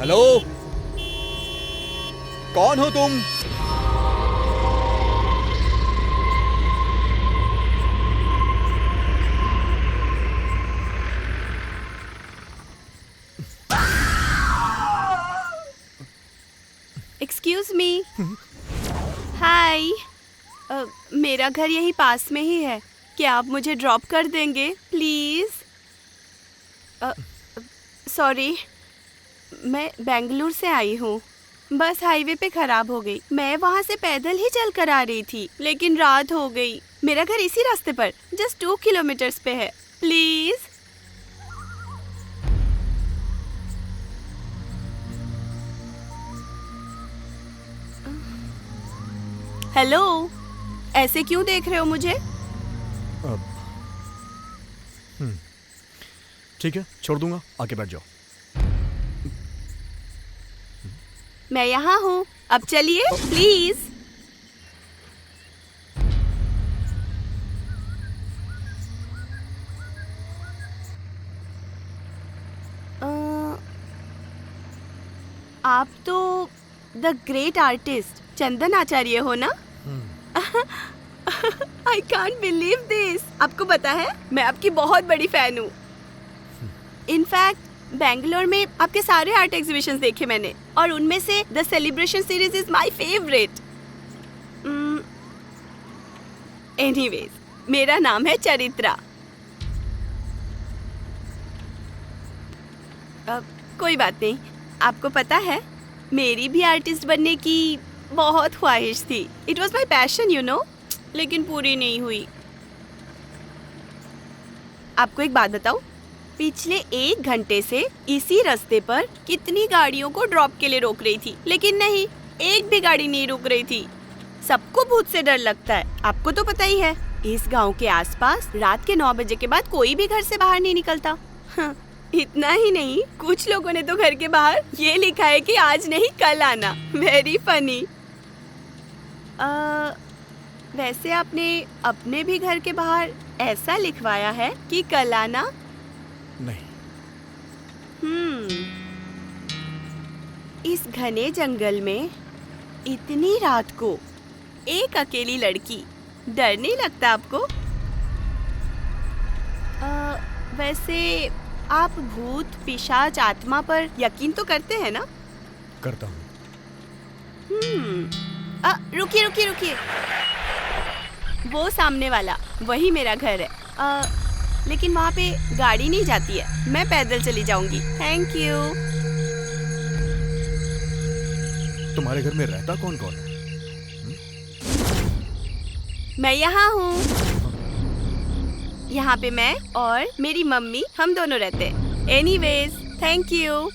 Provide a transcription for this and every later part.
Hello, कौन हो तुम? Excuse me. हाय। मेरा घर यही पास में ही है, क्या आप मुझे ड्रॉप कर देंगे प्लीज? सॉरी, मैं बेंगलुरु से आई हूँ। बस हाईवे पे खराब हो गई। मैं वहाँ से पैदल ही चल कर आ रही थी, लेकिन रात हो गई। मेरा घर इसी रास्ते पर जस्ट 2 किलोमीटर्स पे है। प्लीज। हेलो, ऐसे क्यों देख रहे हो मुझे? ठीक है, छोड़ दूंगा, आके बैठ जाओ। मैं यहाँ हूँ, अब चलिए प्लीज। आप तो द ग्रेट आर्टिस्ट चंदन आचार्य हो ना? I can't believe this. आपको पता है, मैं आपकी बहुत बड़ी फैन हूँ। इनफैक्ट बेंगलोर में आपके सारे आर्ट एग्जीबिशंस देखे मैंने, और उनमें से the celebration series is my favourite. Anyways, मेरा नाम है चरित्रा। कोई बात नहीं। आपको पता है, मेरी भी आर्टिस्ट बनने की बहुत ख्वाहिश थी। It was my passion you know, लेकिन पूरी नहीं हुई। आपको एक बात बताऊं, पिछले 1 घंटे से इसी रास्ते पर कितनी गाड़ियों को ड्रॉप के लिए रोक रही थी, लेकिन नहीं, एक भी गाड़ी नहीं रुक रही थी। सबको भूत से डर लगता है, आपको तो पता ही है। इस गांव के आसपास रात के 9 बजे के बाद कोई भी घर से बाहर नहीं निकलता। इतना ही नहीं, कुछ लोगों ने तो घर के बाहर ये लिखा है कि आज नहीं कल आना। Very funny. वैसे आपने अपने भी घर के बाहर ऐसा लिखवाया है कि कल आना? नहीं। इस घने जंगल में इतनी रात को एक अकेली लड़की, डर नहीं लगता आपको? वैसे आप भूत, पिशाच, आत्मा पर यकीन तो करते हैं ना? करता हूँ। रुकिए रुकिए रुकिए, वो सामने वाला, वही मेरा घर है। लेकिन वहाँ पे गाड़ी नहीं जाती है, मैं पैदल चली जाऊंगी। Thank you. तुम्हारे घर में रहता कौन कौन है? मैं यहाँ हूँ। यहाँ पे मैं और मेरी मम्मी, हम दोनों रहते हैं। Anyways, thank you.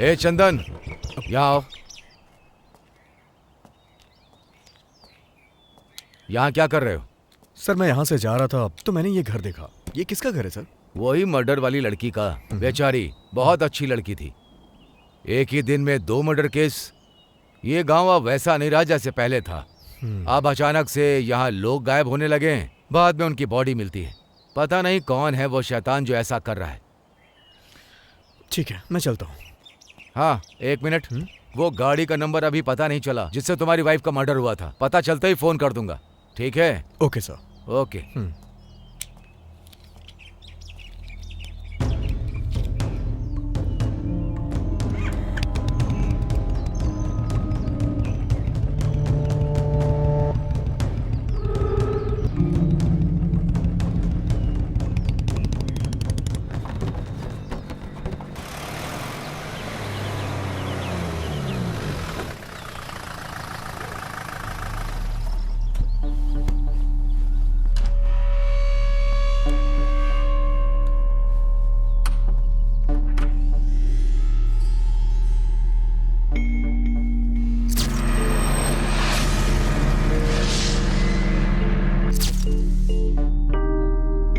ए चंदन, यहाँ आओ। यहाँ क्या कर रहे हो? सर मैं यहाँ से जा रहा था तो मैंने ये घर देखा। ये किसका घर है सर? वही मर्डर वाली लड़की का। बेचारी बहुत अच्छी लड़की थी। एक ही दिन में 2 मर्डर केस। ये गांव अब वैसा नहीं रहा जैसे पहले था। अब अचानक से यहाँ लोग गायब होने लगे हैं। बाद में उनकी बॉडी मिलती है। पता नहीं कौन है वो शैतान जो ऐसा कर रहा है। ठीक है, मैं चलता हूँ। हाँ, 1 मिनट। वो गाड़ी का नंबर अभी पता नहीं चला जिससे तुम्हारी वाइफ का मर्डर हुआ था। पता चलते ही फोन कर दूंगा, ठीक है? Okay sir. ओके।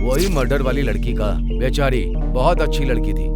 वही मर्डर वाली लड़की का। बेचारी बहुत अच्छी लड़की थी।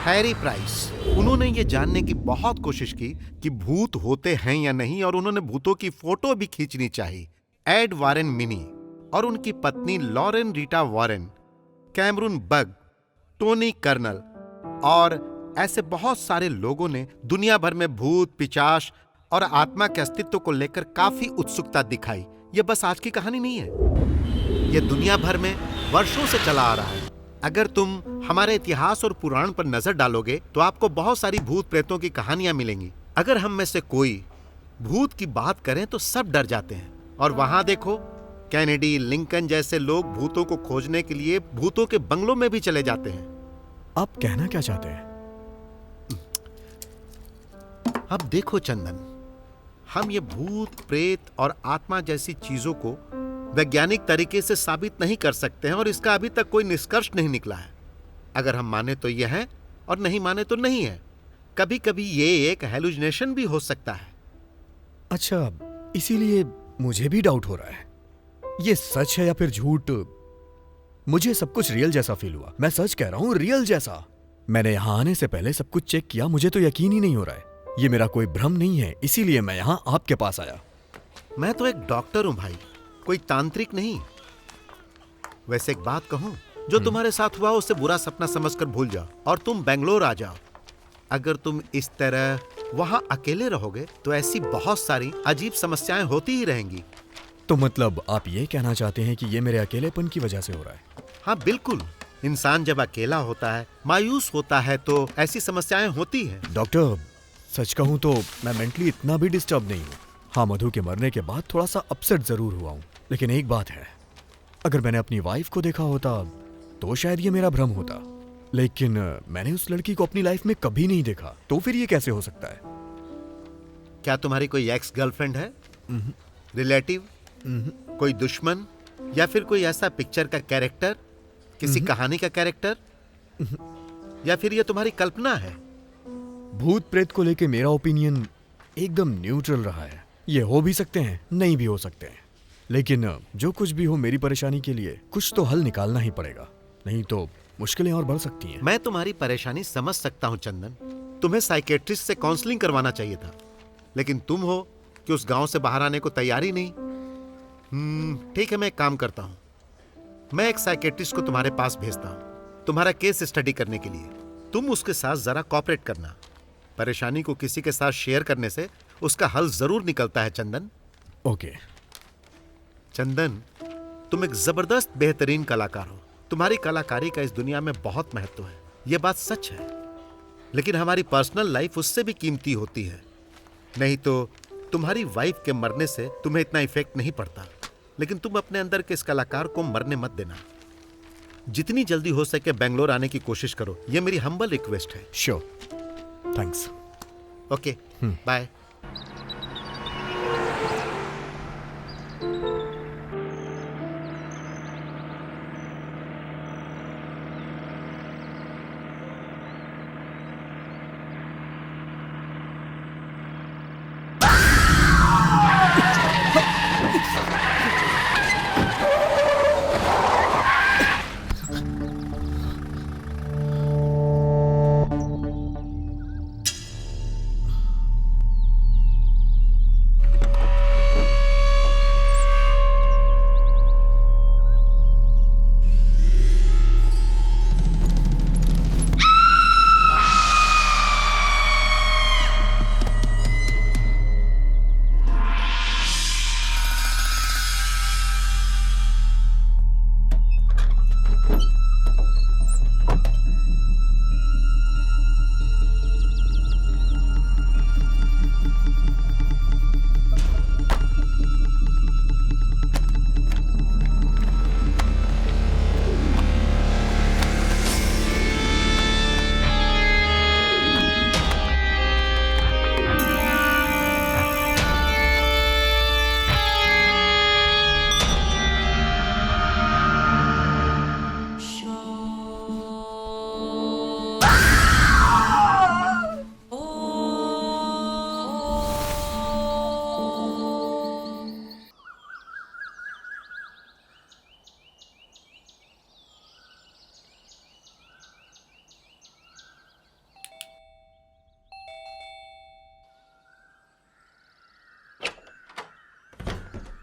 हैरी प्राइस, उन्होंने ये जानने की बहुत कोशिश की कि भूत होते हैं या नहीं, और उन्होंने भूतों की फोटो भी खींचनी चाहिए। एड वारेन मिनी और उनकी पत्नी Lauren Rita Warren, Cameron Bug, Tony Colonel और ऐसे बहुत सारे लोगों ने दुनिया भर में भूत, पिशाच और आत्मा के अस्तित्व को लेकर काफी उत्सुकता दिखाई। यह बस आज की कहानी नहीं है, यह दुनिया भर में वर्षों से चला आ रहा है। अगर तुम हमारे इतिहास और पुराण पर नजर डालोगे तो आपको बहुत सारी भूत प्रेतों की कहानियां मिलेंगी। अगर हम में से कोई भूत की बात करें तो सब डर जाते हैं। और वहां देखो, कैनेडी, लिंकन जैसे लोग भूतों को खोजने के लिए भूतों के बंगलों में भी चले जाते हैं। आप कहना क्या चाहते हैं? अब देखो चंदन, हम ये भूत, प्रेत और आत्मा जैसी चीजों को वैज्ञानिक तरीके से साबित नहीं कर सकते हैं और इसका अभी तक कोई निष्कर्ष नहीं निकला है। अगर हम माने तो यह है और नहीं माने तो नहीं है। कभी कभी ये एक हेलुसिनेशन भी हो सकता है। अच्छा, इसीलिए मुझे भी डाउट हो रहा है, ये सच है या फिर झूठ। मुझे सब कुछ रियल जैसा फील हुआ, मैं सच कह रहा हूँ, रियल जैसा। मैंने यहाँ आने से पहले सब कुछ चेक किया, मुझे तो यकीन ही नहीं हो रहा है। ये मेरा कोई भ्रम नहीं है, इसीलिए मैं यहाँ आपके पास आया। मैं तो एक डॉक्टर हूं भाई, कोई तांत्रिक नहीं। वैसे एक बात कहूं, जो तुम्हारे साथ हुआ उसे बुरा सपना समझकर भूल जाओ और तुम बेंगलोर आ जाओ। अगर तुम इस तरह वहां अकेले रहोगे तो ऐसी बहुत सारी अजीब समस्याएं होती ही रहेंगी। तो मतलब आप ये कहना चाहते हैं कि ये मेरे अकेलेपन की वजह से हो रहा है? हाँ बिल्कुल, इंसान जब अकेला होता है, मायूस होता है, तो ऐसी समस्याएं होती हैं। डॉक्टर, सच कहूं तो मैं मेंटली इतना भी डिस्टर्ब नहीं हूँ। हाँ, मधु के मरने के बाद थोड़ा सा अपसेट जरूर हुआ हूँ, लेकिन एक बात है, अगर मैंने अपनी वाइफ को देखा होता तो शायद ये मेरा भ्रम होता, लेकिन मैंने उस लड़की को अपनी लाइफ में कभी नहीं देखा, तो फिर ये कैसे हो सकता है? क्या तुम्हारी कोई एक्स गर्लफ्रेंड है, रिलेटिव, कोई दुश्मन, या फिर कोई ऐसा पिक्चर का कैरेक्टर, किसी कहानी का कैरेक्टर, या फिर ये तुम्हारी कल्पना है? भूत प्रेत को लेके मेरा ओपिनियन एकदम न्यूट्रल रहा है। ये हो भी सकते हैं, नहीं भी हो सकते हैं, लेकिन जो कुछ भी हो, मेरी परेशानी के लिए कुछ तो हल निकालना ही पड़ेगा, नहीं तो मुश्किलें और बढ़ सकती हैं। मैं तुम्हारी परेशानी समझ सकता हूं चंदन, तुम्हें साइकेट्रिस्ट से काउंसलिंग करवाना चाहिए था, लेकिन तुम हो कि उस गांव से बाहर आने को तैयार ही नहीं। ठीक है, मैं एक काम करता हूं, मैं एक साइकेट्रिस्ट को तुम्हारे पास भेजता हूं तुम्हारा केस स्टडी करने के लिए। तुम उसके साथ जरा कोऑपरेट करना। परेशानी को किसी के साथ शेयर करने से उसका हल जरूर निकलता है चंदन। ओके। चंदन, तुम एक जबरदस्त बेहतरीन कलाकार हो। तुम्हारी कलाकारी का इस दुनिया में बहुत महत्व है, यह बात सच है, लेकिन हमारी पर्सनल लाइफ उससे भी कीमती होती है। नहीं तो तुम्हारी वाइफ के मरने से तुम्हें इतना इफेक्ट नहीं पड़ता, लेकिन तुम अपने अंदर के इस कलाकार को मरने मत देना। जितनी जल्दी हो सके बेंगलोर आने की कोशिश करो, यह मेरी हम्बल रिक्वेस्ट है। Sure, thanks. Okay, bye.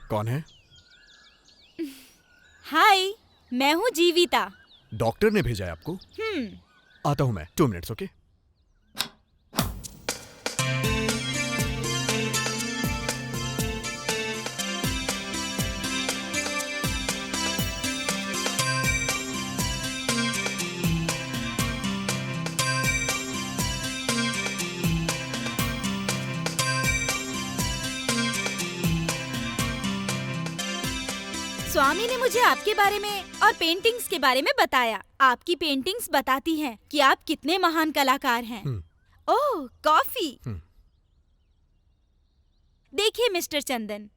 कौन है? हाय, मैं हूँ जीविता। डॉक्टर ने भेजा है आपको? आता हूं मैं, 2 मिनट्स। ओके। स्वामी ने मुझे आपके बारे में और पेंटिंग्स के बारे में बताया। आपकी पेंटिंग्स बताती हैं कि आप कितने महान कलाकार हैं। ओह, कॉफी। देखिए मिस्टर चंदन,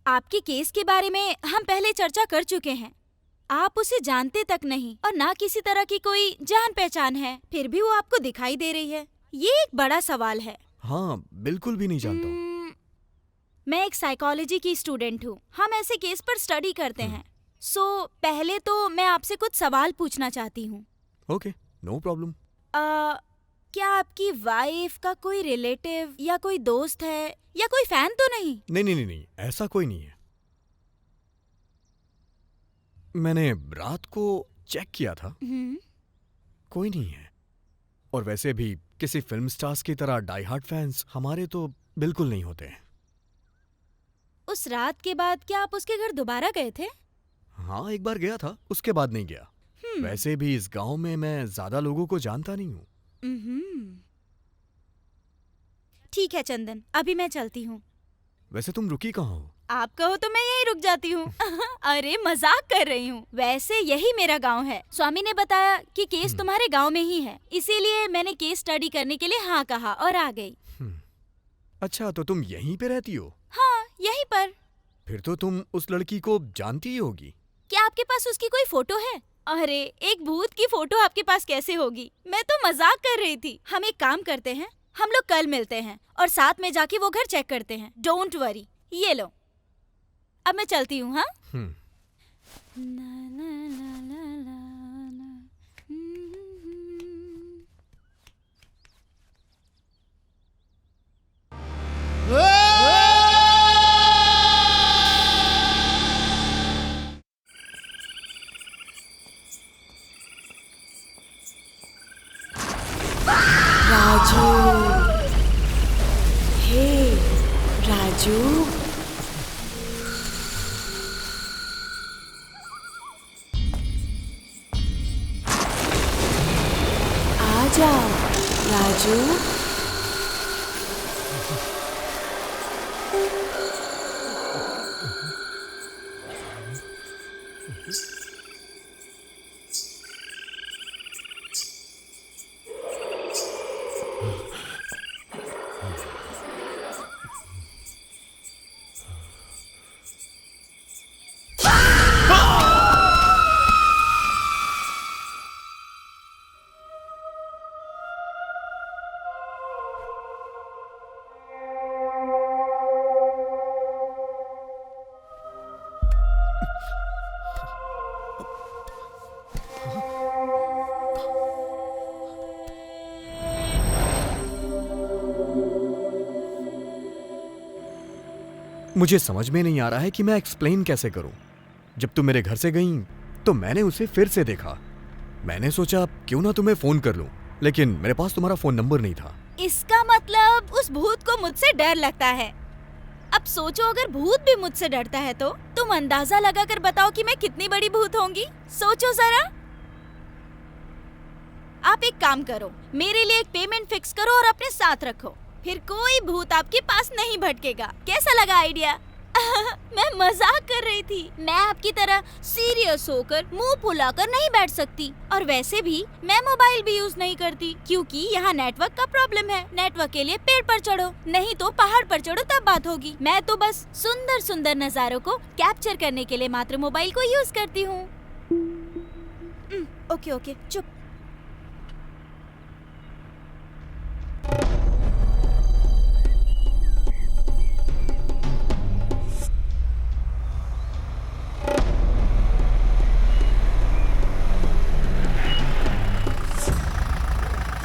आपके केस के बारे में हम पहले चर्चा कर चुके हैं। आप उसे जानते तक नहीं और ना किसी तरह की कोई जान पहचान है, फिर भी वो आपको दिखाई दे रही है। ये एक बड़ा सवाल है। हाँ, बिल्कुल भी नहीं जानता हूँ। मैं एक साइकोलॉजी की स्टूडेंट हूँ। हम ऐसे केस पर स्टडी करते हैं। पहले तो मैं आपसे कुछ सवाल पूछना चाहती हूँ। Okay, no problem. क्या आपकी वाइफ का कोई रिलेटिव या कोई दोस्त है या कोई फैन तो नहीं? नहीं, ऐसा कोई नहीं है। मैंने रात को चेक किया था, कोई नहीं है। और वैसे भी किसी फिल्म स्टार्स की तरह डाई हार्ड फैंस हमारे तो बिल्कुल नहीं होते हैं। उस रात के बाद क्या आप उसके घर दोबारा गए थे? हाँ, एक बार गया था, उसके बाद नहीं गया। वैसे भी इस गांव में मैं ज्यादा लोगों को जानता नहीं हूँ। ठीक है चंदन, अभी मैं चलती हूँ। वैसे तुम रुकी कहाँ हो? आप कहो तो मैं यहीं रुक जाती हूँ। अरे मजाक कर रही हूँ। वैसे यही मेरा गांव है। स्वामी ने बताया कि केस तुम्हारे गांव में ही है, इसीलिए मैंने केस स्टडी करने के लिए हाँ कहा और आ गई। अच्छा, तो तुम यहीं पे रहती हो? हाँ, यहीं पर। फिर तो तुम उस लड़की को जानती ही होगी। क्या आपके पास उसकी कोई फोटो है? अरे, एक भूत की फोटो आपके पास कैसे होगी? मैं तो मजाक कर रही थी। हम एक काम करते हैं, हम लोग कल मिलते हैं और साथ में जाके वो घर चेक करते हैं। Don't worry. ये लो, अब मैं चलती हूँ। हाँ। राजू, हे राजू, आ जाओ राजू। मुझे समझ में नहीं आ रहा है कि मैं एक्सप्लेन कैसे करूं। जब तुम मेरे घर से गईं, तो मैंने उसे फिर से देखा। मैंने सोचा क्यों ना तुम्हें फोन कर लूं, लेकिन मेरे पास तुम्हारा फोन नंबर नहीं था। इसका मतलब उस भूत को मुझसे डर लगता है। अब सोचो, अगर भूत भी मुझसे डरता है तो तुम अंदाजा लगाकर बताओ कि मैं कितनी बड़ी भूत होंगी। सोचो जरा। आप एक काम करो, मेरे लिए एक पेमेंट फिक्स करो और अपने साथ रखो, फिर कोई भूत आपके पास नहीं भटकेगा। कैसा लगा आइडिया? मैं मजाक कर रही थी। मैं आपकी तरह सीरियस होकर मुंह फुलाकर नहीं बैठ सकती। और वैसे भी मैं मोबाइल भी यूज नहीं करती, क्योंकि यहाँ नेटवर्क का प्रॉब्लम है। नेटवर्क के लिए पेड़ पर चढ़ो, नहीं तो पहाड़ पर चढ़ो, तब बात होगी। मैं तो बस सुंदर सुंदर नजारों को कैप्चर करने के लिए मात्र मोबाइल को यूज करती हूँ। ओके, चुप।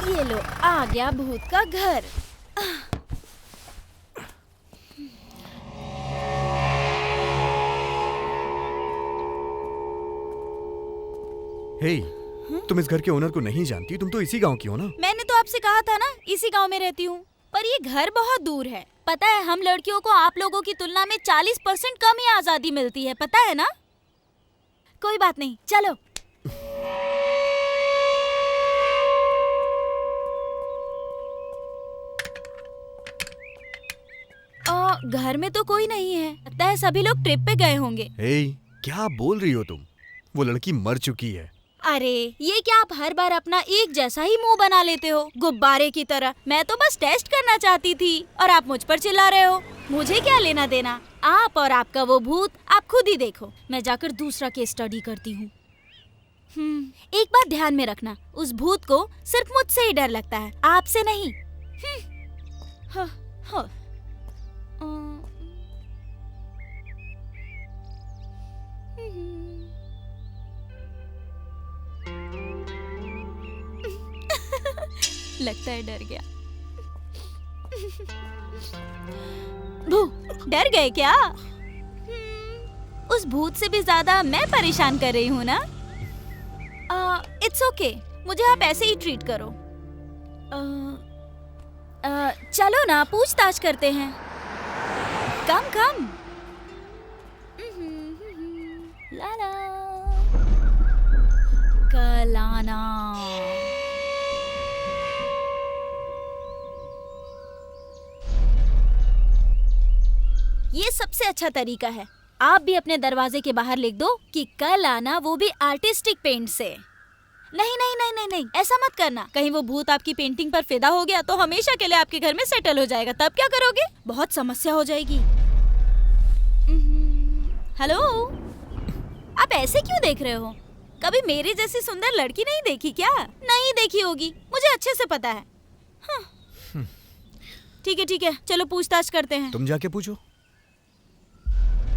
ये लो, आ गया भूत का घर। हे, तुम इस घर के ओनर को नहीं जानती? तुम तो इसी गांव की हो ना? मैंने तो आपसे कहा था ना, इसी गांव में रहती हूँ। पर ये घर बहुत दूर है। पता है, हम लड़कियों को आप लोगों की तुलना में 40% कम ही आजादी मिलती है, पता है ना? कोई बात नहीं, चलो। घर में तो कोई नहीं है। लगता है सभी लोग ट्रिप पे गए होंगे। हे, क्या बोल रही हो तुम? वो लड़की मर चुकी है। अरे ये क्या आप हर बार अपना एक जैसा ही मुंह बना लेते हो, गुब्बारे की तरह। मैं तो बस टेस्ट करना चाहती थी और आप मुझ पर चिल्ला रहे हो। मुझे क्या लेना देना, आप और आपका वो भूत आप खुद ही देखो। मैं जाकर दूसरा केस स्टडी करती हूँ। एक बात ध्यान में रखना, उस भूत को सिर्फ मुझसे ही डर लगता है, आपसे नहीं। हाँ, हाँ। लगता है डर गया। भू, डर गए क्या? उस भूत से भी ज्यादा मैं परेशान कर रही हूँ ना। इट्स ओके, मुझे आप ऐसे ही ट्रीट करो। चलो ना, पूछताछ करते हैं। कम कम। लाला कलाना। ये सबसे अच्छा तरीका है। आप भी अपने दरवाजे के बाहर लिख दो कि कल आना, वो भी आर्टिस्टिक पेंट से। नहीं नहीं नहीं नहीं नहीं, ऐसा मत करना। कहीं वो भूत आपकी पेंटिंग पर फिदा हो गया तो हमेशा के लिए आपके घर में सेटल हो जाएगा, तब क्या करोगे? बहुत समस्या हो जाएगी। हेलो, आप ऐसे क्यों देख रहे हो? कभी मेरी जैसी सुंदर लड़की नहीं देखी क्या? नहीं देखी होगी, मुझे अच्छे से पता है। ठीक है, चलो पूछताछ करते हैं। तुम जाके पूछो।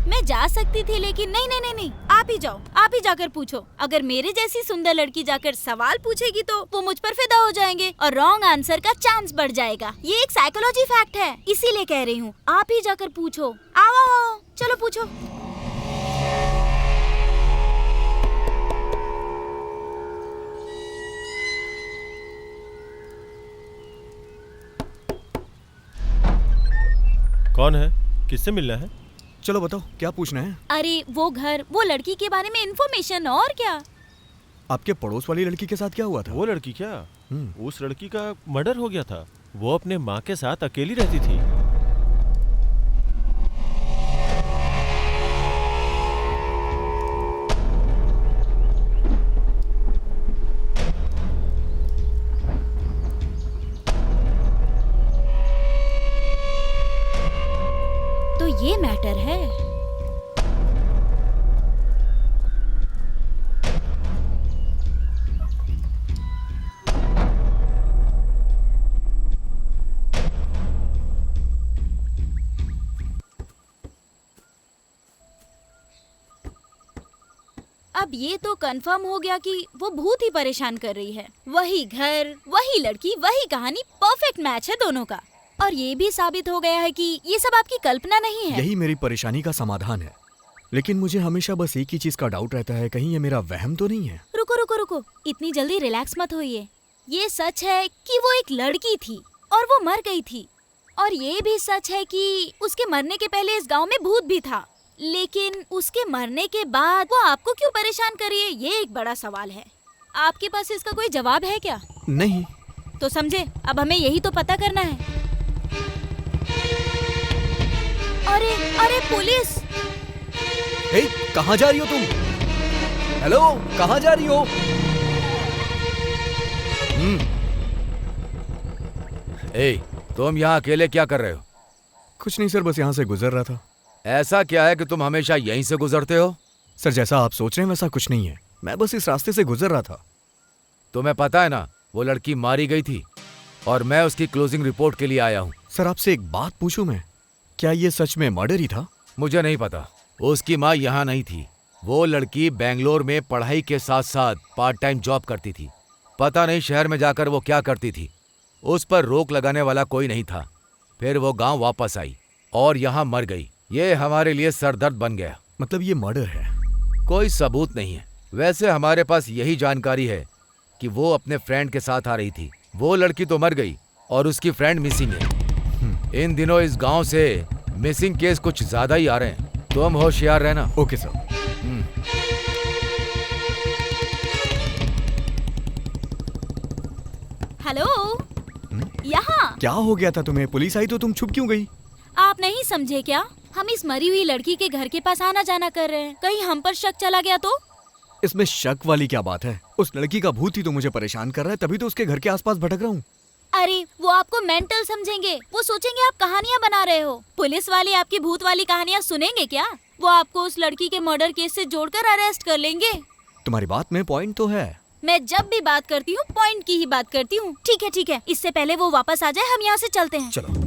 मैं जा सकती थी लेकिन नहीं, आप ही जाओ, आप ही जाकर पूछो। अगर मेरे जैसी सुंदर लड़की जाकर सवाल पूछेगी तो वो मुझ पर फिदा हो जाएंगे और रॉन्ग आंसर का चांस बढ़ जाएगा। ये एक साइकोलॉजी फैक्ट है, इसीलिए कह रही हूँ। आप ही जाकर पूछो। आओ, चलो पूछो। कौन है? किससे मिलना है? चलो बताओ, क्या पूछना है? अरे वो घर, वो लड़की के बारे में इन्फॉर्मेशन। और क्या? आपके पड़ोस वाली लड़की के साथ क्या हुआ था? वो लड़की क्या? उस लड़की का मर्डर हो गया था। वो अपने माँ के साथ अकेली रहती थी। तो ये मैटर है। अब ये तो कंफर्म हो गया कि वो भूत ही परेशान कर रही है। वही घर, वही लड़की, वही कहानी, परफेक्ट मैच है दोनों का। और ये भी साबित हो गया है कि ये सब आपकी कल्पना नहीं है। यही मेरी परेशानी का समाधान है। लेकिन मुझे हमेशा बस एक ही चीज का डाउट रहता है, कहीं ये मेरा वहम तो नहीं है? रुको, इतनी जल्दी रिलैक्स मत होइए। ये सच है कि वो एक लड़की थी और वो मर गई थी। और ये भी सच है कि उसके मरने के पहले इस गांव में भूत भी था। लेकिन उसके मरने के बाद वो आपको क्यों परेशान कर रही है, ये एक बड़ा सवाल है। आपके पास इसका कोई जवाब है क्या? नहीं। तो समझे, अब हमें यही तो पता करना है। अरे पुलिस! हे, कहाँ जा रही हो तुम? हेलो, कहाँ जा रही हो? तुम यहाँ अकेले क्या कर रहे हो? कुछ नहीं सर, बस यहाँ से गुजर रहा था। ऐसा क्या है कि तुम हमेशा यहीं से गुजरते हो? सर, जैसा आप सोच रहे हैं वैसा कुछ नहीं है। मैं बस इस रास्ते से गुजर रहा था। तुम्हें पता है ना, वो लड़की मारी गई थी और मैं उसकी क्लोजिंग रिपोर्ट के लिए आया हूँ। सर, आपसे एक बात पूछूं मैं? क्या ये सच में मर्डर ही था? मुझे नहीं पता। उसकी माँ यहाँ नहीं थी। वो लड़की बेंगलोर में पढ़ाई के साथ साथ पार्ट टाइम जॉब करती थी। पता नहीं शहर में जाकर वो क्या करती थी। उस पर रोक लगाने वाला कोई नहीं था। फिर वो गांव वापस आई और यहाँ मर गई। ये हमारे लिए सरदर्द बन गया। मतलब ये मर्डर है? कोई सबूत नहीं है। वैसे हमारे पास यही जानकारी है कि वो अपने फ्रेंड के साथ आ रही थी। वो लड़की तो मर गई और उसकी फ्रेंड मिसिंग है। इन दिनों इस गांव से मिसिंग केस कुछ ज्यादा ही आ रहे हैं। तुम होशियार रहना। Okay sir. हेलो, यहाँ क्या हो गया था तुम्हें? पुलिस आई तो तुम छुप क्यों गई? आप नहीं समझे क्या? हम इस मरी हुई लड़की के घर के पास आना जाना कर रहे हैं। कहीं हम पर शक चला गया तो? इसमें शक वाली क्या बात है? उस लड़की का भूत ही तो मुझे परेशान कर रहा है, तभी तो उसके घर के आसपास भटक रहा हूँ। अरे वो आपको मेंटल समझेंगे, वो सोचेंगे आप कहानियाँ बना रहे हो। पुलिस वाले आपकी भूत वाली कहानियाँ सुनेंगे क्या? वो आपको उस लड़की के मर्डर केस से जोड़कर अरेस्ट कर लेंगे। तुम्हारी बात में पॉइंट तो है। मैं जब भी बात करती हूँ पॉइंट की ही बात करती हूँ। ठीक है, इससे पहले वो वापस आ जाए हम यहाँ से चलते हैं। चलो।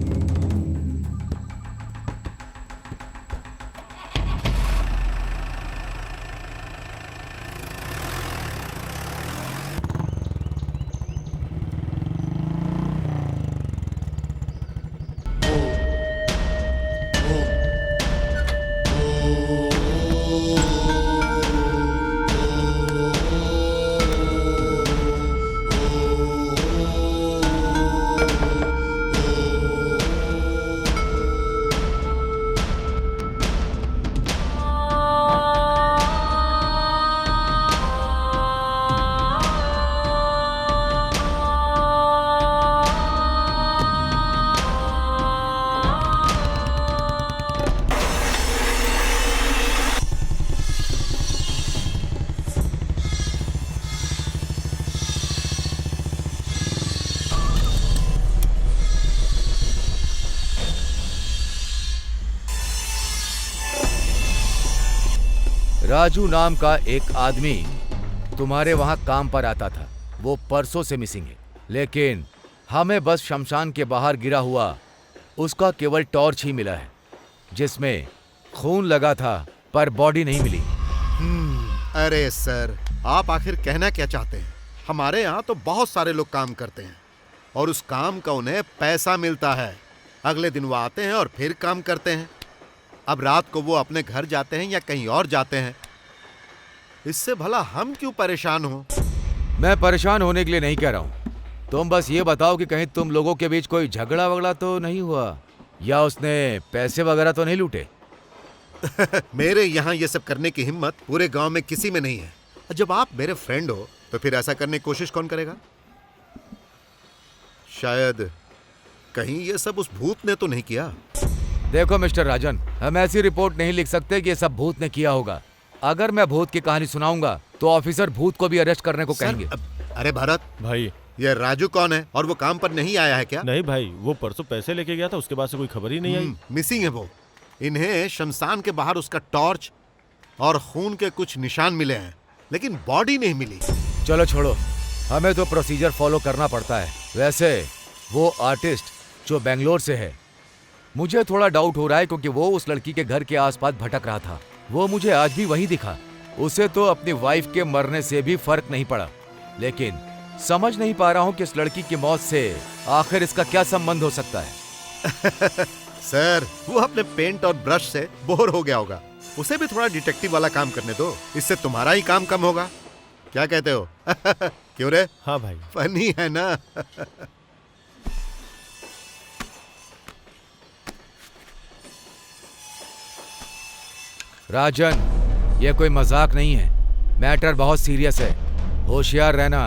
राजू नाम का एक आदमी तुम्हारे वहां काम पर आता था। वो परसों से मिसिंग है, लेकिन हमें बस शमशान के बाहर गिरा हुआ उसका केवल टॉर्च ही मिला है, जिसमें खून लगा था पर बॉडी नहीं मिली। अरे सर, आप आखिर कहना क्या चाहते हैं? हमारे यहाँ तो बहुत सारे लोग काम करते हैं और उस काम का उन्हें पैसा मिलता है। अगले दिन वो आते हैं और फिर काम करते हैं। अब रात को वो अपने घर जाते हैं या कहीं और जाते हैं। इससे भला हम क्यों परेशान हो? मैं परेशान होने के लिए नहीं कह रहा हूँ। तुम बस ये बताओ कि कहीं तुम लोगों के बीच कोई झगड़ा वगड़ा तो नहीं हुआ, या उसने पैसे वगैरह तो नहीं लूटे? मेरे यहाँ ये सब करने की हिम्मत पूरे गांव में किसी में नहीं है। जब आप मेरे फ्रेंड हो तो फिर ऐसा करने की कोशिश कौन करेगा? शायद कहीं ये सब उस भूत ने तो नहीं किया। देखो मिस्टर राजन, हम ऐसी रिपोर्ट नहीं लिख सकते कि ये सब भूत ने किया होगा। अगर मैं भूत की कहानी सुनाऊंगा तो ऑफिसर भूत को भी अरेस्ट करने को कहेंगे। अरे भरत भाई, ये राजू कौन है और वो काम पर नहीं आया है क्या? नहीं भाई, वो परसों पैसे लेके गया था, उसके बाद से कोई खबर ही नहीं आई। मिसिंग है वो। इन्हें शमशान के बाहर उसका टॉर्च और खून के कुछ निशान मिले हैं, लेकिन बॉडी नहीं मिली। चलो छोड़ो, हमें तो प्रोसीजर फॉलो करना पड़ता है। वैसे वो आर्टिस्ट जो बेंगलोर से है, मुझे थोड़ा डाउट हो रहा है क्योंकि वो उस लड़की के घर के आसपास भटक रहा था। वो मुझे आज भी वहीं दिखा। उसे तो अपनी वाइफ के मरने से भी फर्क नहीं पड़ा, लेकिन समझ नहीं पा रहा हूँ कि इस लड़की की मौत से आखिर इसका क्या संबंध हो सकता है। सर, वो अपने पेंट और ब्रश से बोर हो गया होगा। उसे भी थोड़ा डिटेक्टिव वाला काम करने दो, इससे तुम्हारा ही काम कम होगा। क्या कहते हो? क्यों रे? हाँ भाई। फनी है ना? राजन, ये कोई मजाक नहीं है। मैटर बहुत सीरियस है, होशियार रहना।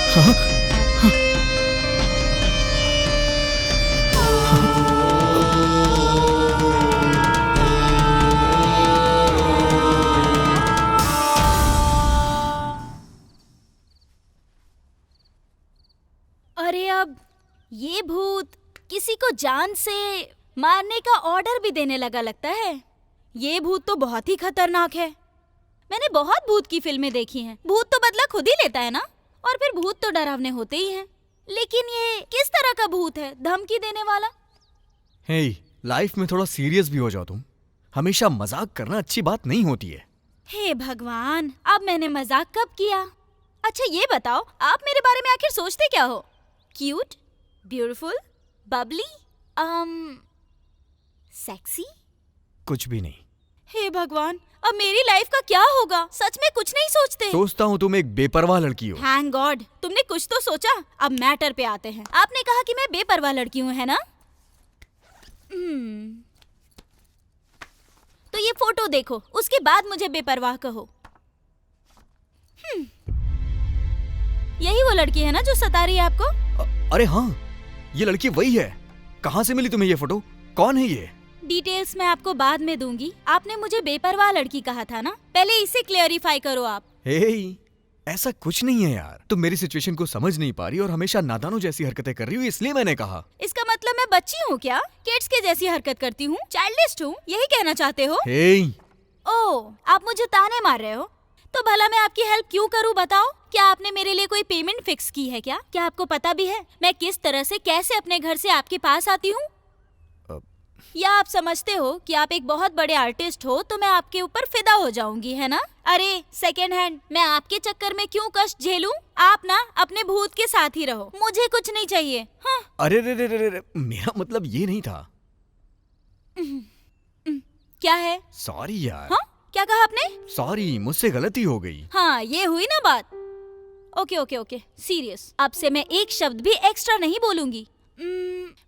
अरे अब ये भूत किसी को जान से मारने का ऑर्डर भी देने लगा लगता है। ये भूत तो बहुत ही खतरनाक है। मैंने बहुत भूत की फिल्में देखी हैं। भूत तो बदला खुद ही लेता है ना, और फिर भूत तो डरावने होते ही हैं। लेकिन ये किस तरह का भूत है, धमकी देने वाला? हे, लाइफ में थोड़ा सीरियस भी हो जाओ तुम। हमेशा मजाक करना अच्छी बात नहीं होती है। हे भगवान, अब मैंने मजाक कब किया? अच्छा ये बताओ, आप मेरे बारे में आखिर सोचते क्या हो? Cute, beautiful, Babli, sexy? कुछ भी नहीं। हे भगवान, अब मेरी लाइफ का क्या होगा? सच में कुछ नहीं सोचते? सोचता हूँ तुम एक बेपरवाह लड़की हो। थैंक गॉड, तुमने कुछ तो सोचा। अब मैटर पे आते हैं। आपने कहा कि मैं बेपरवाह लड़की हूँ, है ना? तो ये फोटो देखो, उसके बाद मुझे बेपरवाह कहो। यही वो लड़की है ना जो सता रही है आपको? अरे हाँ, ये लड़की वही है। कहाँ से मिली तुम्हें ये फोटो? कौन है ये? डिटेल्स मैं आपको बाद में दूंगी। आपने मुझे बेपरवाह लड़की कहा था ना, पहले इसे क्लियरिफाई करो आप। हे, ऐसा कुछ नहीं है यार। तुम मेरी सिचुएशन को समझ नहीं पा रही और हमेशा नादानों जैसी हरकतें कर रही हो, इसलिए मैंने कहा। इसका मतलब मैं बच्ची हूँ क्या? किड्स के जैसी हरकत करती हूँ, चाइल्डिश हूँ, यही कहना चाहते हो? हे, ओह, आप मुझे ताने मार रहे हो? तो भला मैं आपकी हेल्प क्यों करूं बताओ? क्या आपने मेरे लिए कोई पेमेंट फिक्स की है क्या? क्या आपको पता भी है मैं किस तरह से कैसे अपने घर से आपके पास आती हूँ? या आप समझते हो कि आप एक बहुत बड़े आर्टिस्ट हो तो मैं आपके ऊपर फिदा हो जाऊंगी, है ना? अरे सेकेंड हैंड, मैं आपके चक्कर में क्यों कष्ट झेलूं? आप ना अपने भूत के साथ ही रहो, मुझे कुछ नहीं चाहिए। हाँ। अरे रे रे रे रे, मेरा मतलब ये नहीं था। क्या है? सॉरी यार। हाँ? क्या कहा आपने? सॉरी, मुझसे गलती हो गई। हाँ, ये हुई ना बात। Okay okay okay, serious. अब से मैं एक शब्द भी एक्स्ट्रा नहीं बोलूंगी।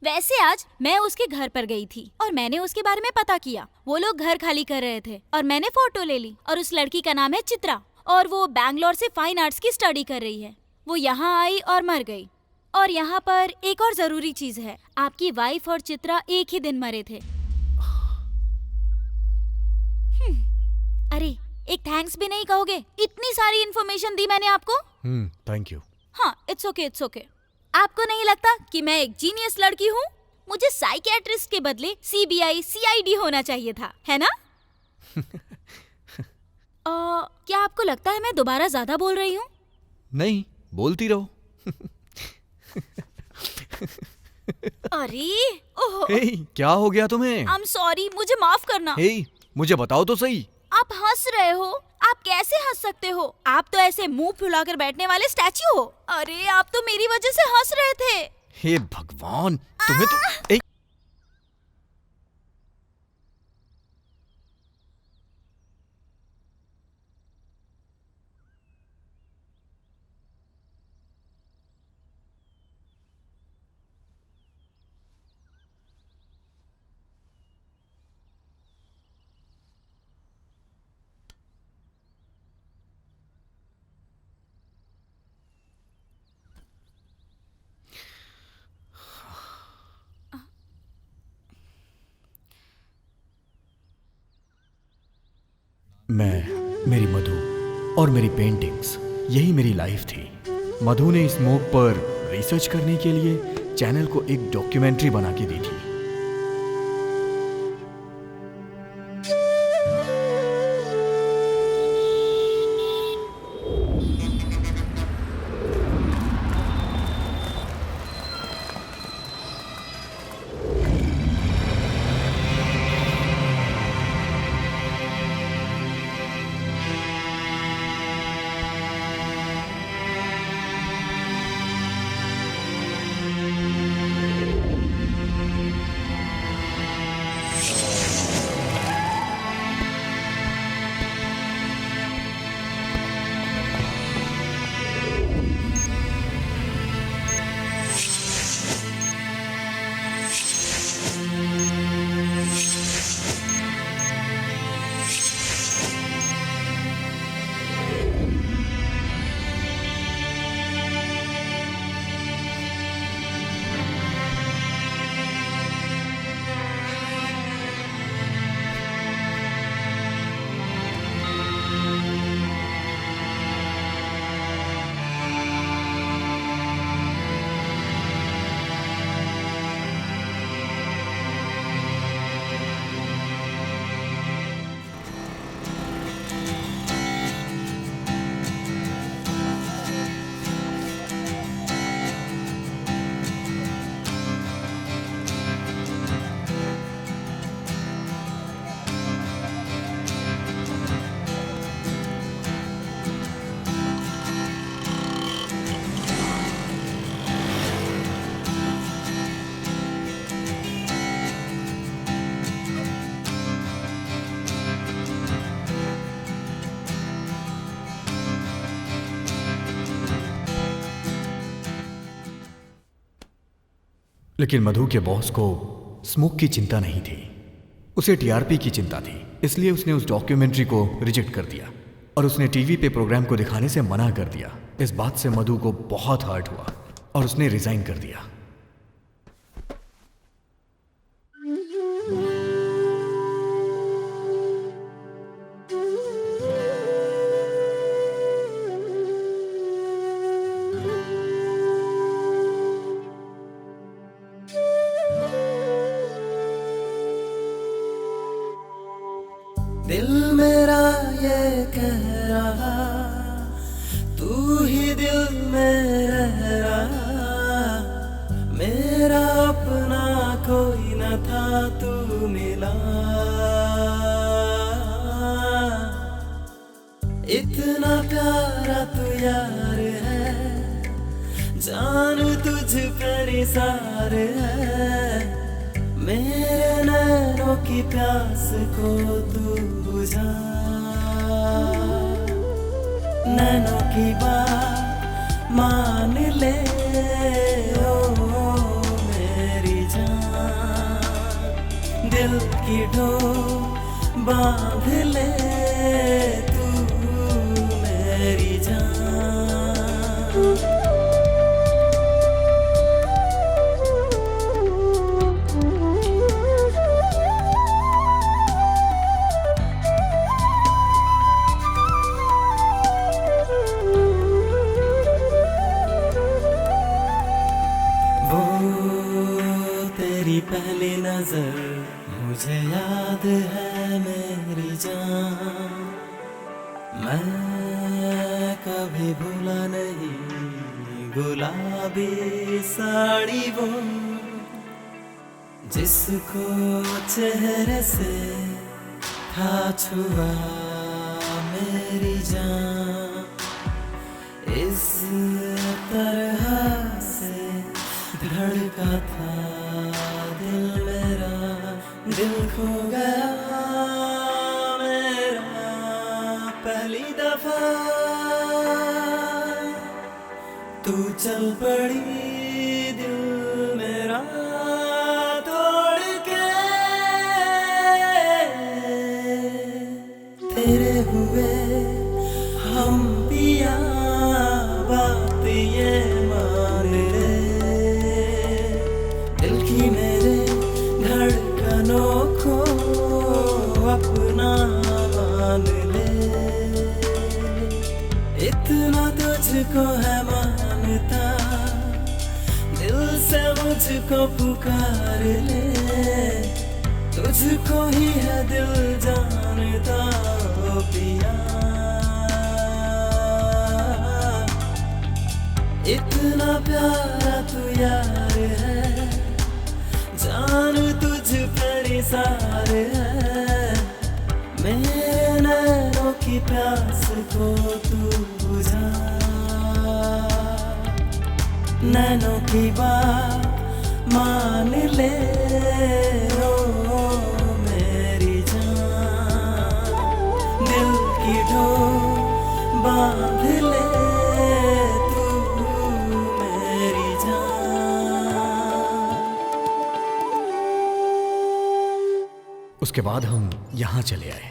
वैसे आज मैं उसके घर पर गई थी और मैंने उसके बारे में पता किया। वो लोग घर खाली कर रहे थे और मैंने फोटो ले ली। और उस लड़की का नाम है चित्रा और वो बैंगलोर से फाइन आर्ट्स की स्टडी कर रही है। वो यहाँ आई और मर गई। और यहाँ पर एक और जरूरी चीज है, आपकी वाइफ और चित्रा एक ही दिन मरे थे। अरे एक थैंक्स भी नहीं कहोगे? इतनी सारी इन्फॉर्मेशन दी मैंने आपको। Thank you. हाँ, इट्स ओके इट्स ओके। आपको नहीं लगता कि मैं एक जीनियस लड़की हूँ? मुझे साइकियाट्रिस्ट के बदले सीबीआई सीआईडी होना चाहिए था, है ना? क्या आपको लगता है मैं दोबारा ज्यादा बोल रही हूँ? नहीं, बोलती रहो। अरे ओह, हे, क्या हो गया तुम्हें? आई एम सॉरी, मुझे माफ करना। हे, मुझे बताओ तो सही। आप हंस रहे हो? आप कैसे हंस सकते हो? आप तो ऐसे मुंह फुलाकर बैठने वाले स्टैच्यू हो। अरे आप तो मेरी वजह से हंस रहे थे। हे भगवान, तुम्हें तो मैं, मेरी मधु और मेरी पेंटिंग्स, यही मेरी लाइफ थी। मधु ने स्मोक पर रिसर्च करने के लिए चैनल को एक डॉक्यूमेंट्री बना के दी थी। लेकिन मधु के बॉस को स्मोक की चिंता नहीं थी, उसे टीआरपी की चिंता थी। इसलिए उसने उस डॉक्यूमेंट्री को रिजेक्ट कर दिया और उसने टीवी पे प्रोग्राम को दिखाने से मना कर दिया। इस बात से मधु को बहुत हर्ट हुआ और उसने रिजाइन कर दिया। दिल मेरा ये कह रहा तू ही दिल में रह रहा, मेरा अपना कोई न था तू मिला। इतना प्यारा तू यार है, जानू तुझ पर निसार है, मेरे नैनों की प्यास को तू बुझा। नैनों की बात मान ले ओ मेरी जान, दिल की डोर बांध ले तू मेरी जान। पहली नजर मुझे याद है मेरी जान, मैं कभी भूला नहीं गुलाबी साड़ी वो, जिसको चेहरे से था छुआ मेरी जान। इस तरह से धड़का था दिल मेरा, दिल खो गया मेरा पहली दफा। तू चल पड़ी दिल मेरा तोड़ के, तेरे हुए हम पिया बात ये मान ले, दिल की मेरे धड़कनों को अपना मान ले। इतना तुझको है मानता, दिल से मुझको पुकार ले, तुझको ही है दिल जानता ओ पिया। इतना प्यारा तू यार है, जानू तुझ पर निसार है, मेरे नैनों की प्यास को तू बुझा। नैनों की बात मान ले ओ मेरी जान, दिल की डोर बांध ले तू मेरी जान। उसके बाद हम यहाँ चले आए।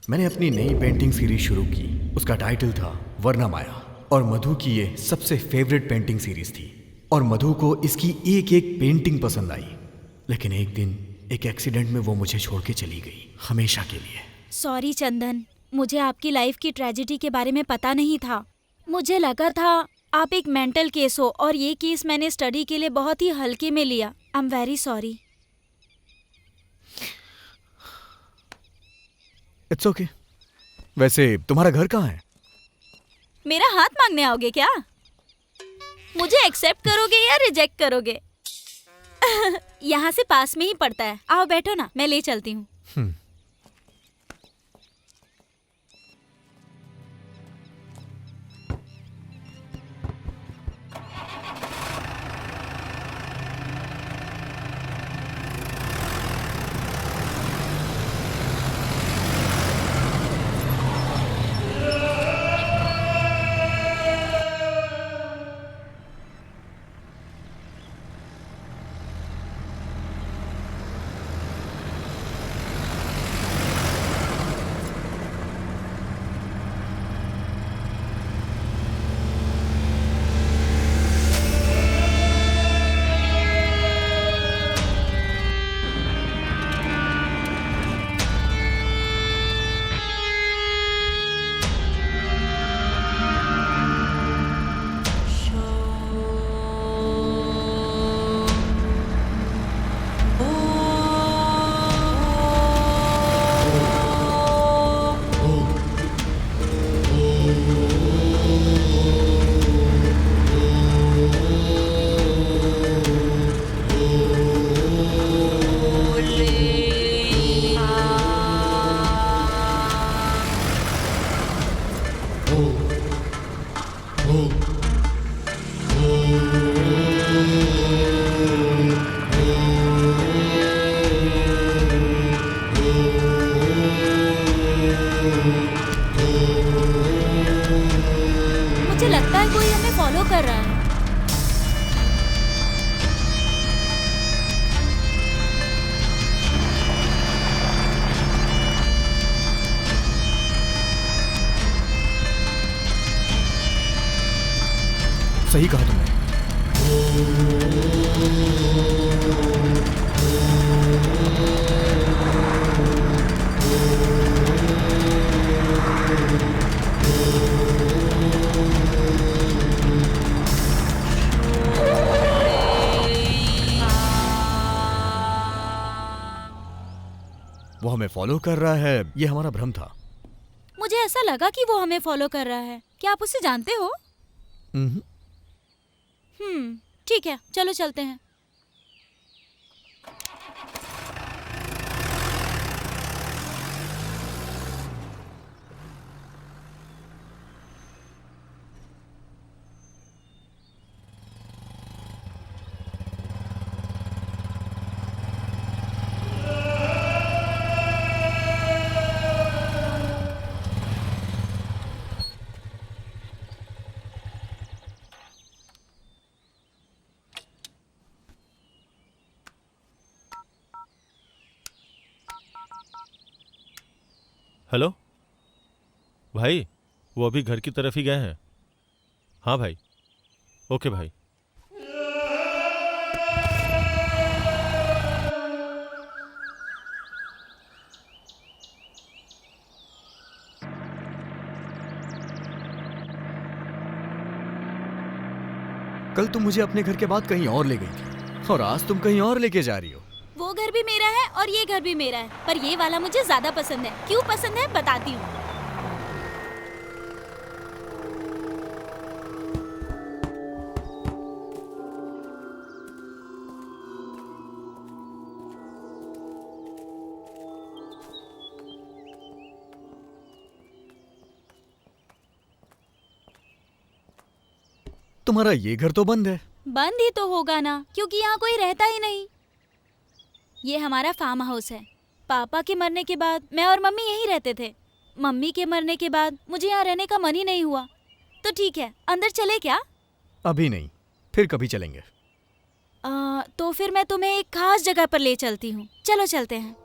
मैंने अपनी नई पेंटिंग सीरीज शुरू की। उसका टाइटल था वर्णमाया और मधु की ये सबसे फेवरेट पेंटिंग सीरीज थी और मधु को इसकी एक एक पेंटिंग पसंद आई। लेकिन एक दिन एक एक्सीडेंट में वो मुझे छोड़ के चली गई, हमेशा के लिए। सॉरी चंदन, मुझे आपकी लाइफ की ट्रेजेडी के बारे में पता नहीं था। मुझे लगा था आप एक मेंटल केस हो और ये केस मैंने स्टडी के लिए बहुत ही हल्के में लिया। I am very sorry. It's okay. वैसे तुम्हारा घर कहाँ है? मेरा हाथ मांगने आओगे क्या? मुझे एक्सेप्ट करोगे या रिजेक्ट करोगे? यहाँ से पास में ही पड़ता है। आओ बैठो ना, मैं ले चलती हूँ। मुझे लगता है कोई हमें फॉलो कर रहा है। सही कहा तुमने। वो हमें फॉलो कर रहा है, ये हमारा भ्रम था। मुझे ऐसा लगा कि वो हमें फॉलो कर रहा है। क्या आप उसे जानते हो? हम्म। ठीक है, चलो चलते हैं। हेलो भाई, वो अभी घर की तरफ ही गए हैं। हाँ भाई, ओके भाई। कल तुम मुझे अपने घर के बाद कहीं और ले गई थी और आज तुम कहीं और लेके जा रही हो। वो घर भी मेरा है और ये घर भी मेरा है, पर ये वाला मुझे ज्यादा पसंद है। क्यों पसंद है बताती हूँ। तुम्हारा ये घर तो बंद है। बंद ही तो होगा ना, क्योंकि यहाँ कोई रहता ही नहीं। ये हमारा फार्म हाउस है। पापा के मरने के बाद मैं और मम्मी यहीं रहते थे। मम्मी के मरने के बाद मुझे यहाँ रहने का मन ही नहीं हुआ। तो ठीक है, अंदर चले क्या? अभी नहीं, फिर कभी चलेंगे। तो फिर मैं तुम्हें एक खास जगह पर ले चलती हूँ। चलो चलते हैं।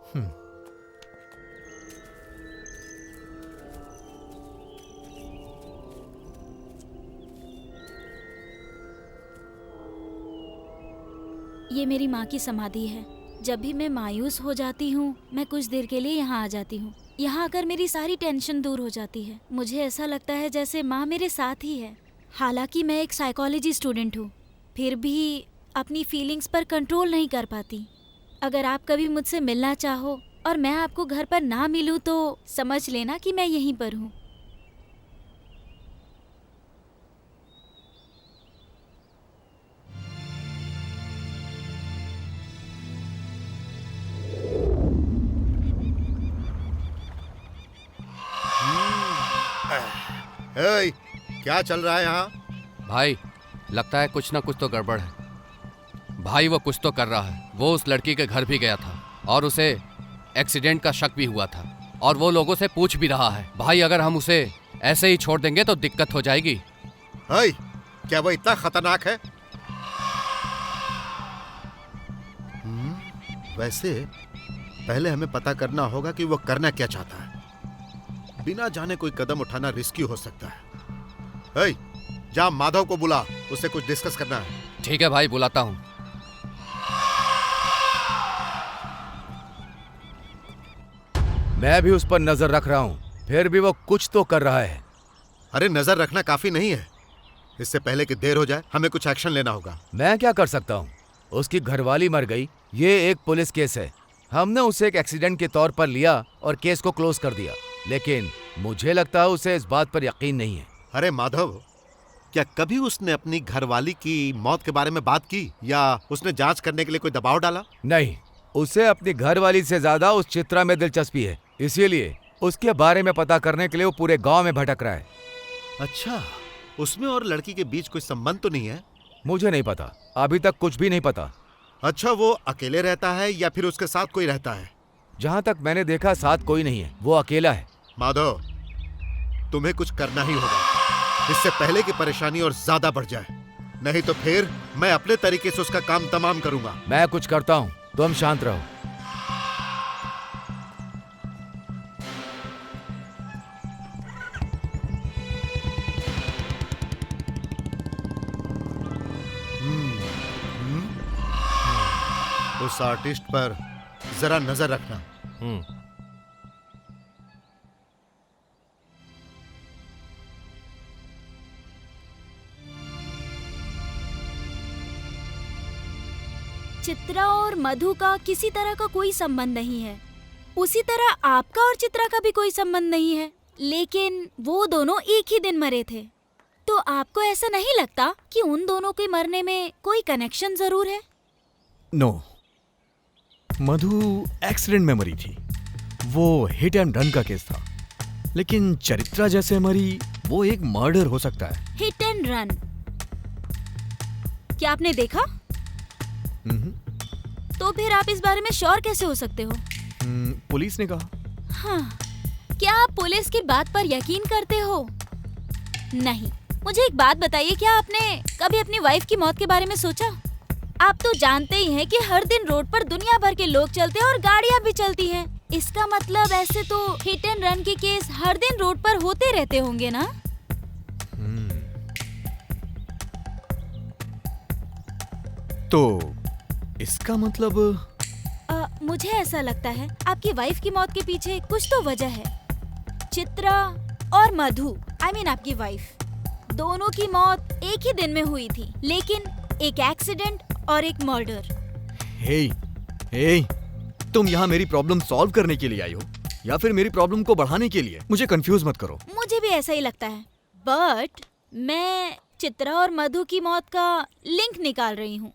ये मेरी माँ की समाधि है। जब भी मैं मायूस हो जाती हूँ, मैं कुछ देर के लिए यहाँ आ जाती हूँ। यहाँ आकर मेरी सारी टेंशन दूर हो जाती है। मुझे ऐसा लगता है जैसे माँ मेरे साथ ही है। हालांकि मैं एक साइकोलॉजी स्टूडेंट हूँ, फिर भी अपनी फीलिंग्स पर कंट्रोल नहीं कर पाती। अगर आप कभी मुझसे मिलना चाहो और मैं आपको घर पर ना मिलूँ तो समझ लेना कि मैं यहीं पर हूँ। ए, क्या चल रहा है यहाँ? भाई, लगता है कुछ ना कुछ तो गड़बड़ है। भाई वो कुछ तो कर रहा है। वो उस लड़की के घर भी गया था और उसे एक्सीडेंट का शक भी हुआ था और वो लोगों से पूछ भी रहा है। भाई, अगर हम उसे ऐसे ही छोड़ देंगे तो दिक्कत हो जाएगी। ए, क्या वो इतना खतरनाक है? वैसे पहले हमें पता करना होगा कि वो करना क्या चाहता है। बिना जाने कोई कदम उठाना रिस्की हो सकता है। ए, जा माधव को बुला, उससे कुछ डिस्कस करना है। ठीक है भाई, बुलाता हूँ। मैं भी उस पर नजर रख रहा हूँ, फिर भी वो कुछ तो कर रहा है। अरे नजर रखना काफी नहीं है। इससे पहले कि देर हो जाए हमें कुछ एक्शन लेना होगा। मैं क्या कर सकता हूँ? उसकी घरवाली मर गई, ये एक पुलिस केस है। हमने उसे एक एक्सीडेंट के तौर पर लिया और केस को क्लोज कर दिया, लेकिन मुझे लगता है उसे इस बात पर यकीन नहीं है। अरे माधव, क्या कभी उसने अपनी घरवाली की मौत के बारे में बात की या उसने जांच करने के लिए कोई दबाव डाला? नहीं, उसे अपनी घरवाली से ज्यादा उस चित्रा में दिलचस्पी है, इसीलिए उसके बारे में पता करने के लिए वो पूरे गांव में भटक रहा है। अच्छा, उसमें और लड़की के बीच कोई संबंध तो नहीं है? मुझे नहीं पता, अभी तक कुछ भी नहीं पता। अच्छा, वो अकेले रहता है या फिर उसके साथ कोई रहता है? जहाँ तक मैंने देखा साथ कोई नहीं है, वो अकेला है। माधव, तुम्हें कुछ करना ही होगा, इससे पहले कि परेशानी और ज्यादा बढ़ जाए। नहीं तो फिर मैं अपने तरीके से उसका काम तमाम करूंगा। मैं कुछ करता हूँ, तुम शांत रहो। उस आर्टिस्ट पर जरा नजर रखना। चित्रा और मधु का किसी तरह का कोई संबंध नहीं है, उसी तरह आपका और चित्रा का भी कोई संबंध नहीं है, लेकिन वो दोनों एक ही दिन मरे थे। तो आपको ऐसा नहीं लगता कि उन दोनों के मरने में कोई कनेक्शन जरूर है? नो, मधु एक्सीडेंट में मरी थी, वो हिट एंड रन का केस था। लेकिन चरित्रा जैसे मरी, वो एक मर्डर हो सकता है। Hit and run? क्या आपने देखा? तो फिर आप इस बारे में श्योर कैसे हो सकते हो? पुलिस ने कहा। हाँ, क्या आप पुलिस की बात पर यकीन करते हो? नहीं। मुझे एक बात बताइए, क्या आपने कभी अपनी वाइफ की मौत के बारे में सोचा? आप तो जानते ही हैं कि हर दिन रोड पर दुनिया भर के लोग चलते हैं और गाड़ियां भी चलती हैं। इसका मतलब ऐसे तो हिट एंड रन के केस हर दिन रोड पर होते रहते होंगे ना? तो इसका मतलब मुझे ऐसा लगता है आपकी वाइफ की मौत के पीछे कुछ तो वजह है। चित्रा और मधु, I mean आपकी वाइफ, दोनों की मौत एक ही दिन में हुई थी, लेकिन एक एक्सीडेंट और एक मर्डर। हे, तुम यहाँ मेरी प्रॉब्लम सॉल्व करने के लिए आई हो या फिर मेरी प्रॉब्लम को बढ़ाने के लिए? मुझे कंफ्यूज मत करो। मुझे भी ऐसा ही लगता है, बट मैं चित्रा और मधु की मौत का लिंक निकाल रही हूँ।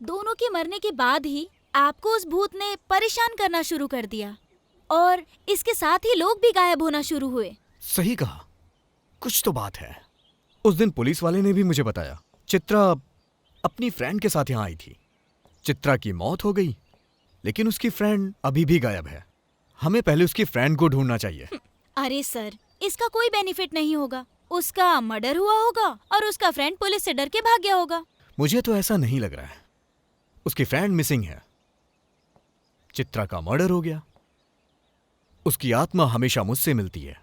दोनों के मरने के बाद ही आपको उस भूत ने परेशान करना शुरू कर दिया और इसके साथ ही लोग भी गायब होना शुरू हुए। सही कहा, कुछ तो बात है। उस दिन पुलिस वाले ने भी मुझे बताया, चित्रा अपनी फ्रेंड के साथ यहाँ आई थी। चित्रा की मौत हो गई, लेकिन उसकी फ्रेंड अभी भी गायब है। हमें पहले उसकी फ्रेंड को ढूंढना चाहिए। अरे सर, इसका कोई बेनिफिट नहीं होगा। उसका मर्डर हुआ होगा और उसका फ्रेंड पुलिस से डर के भाग गया होगा। मुझे तो ऐसा नहीं लग रहा है। उसकी फ्रेंड मिसिंग है, चित्रा का मर्डर हो गया, उसकी आत्मा हमेशा मुझसे मिलती है।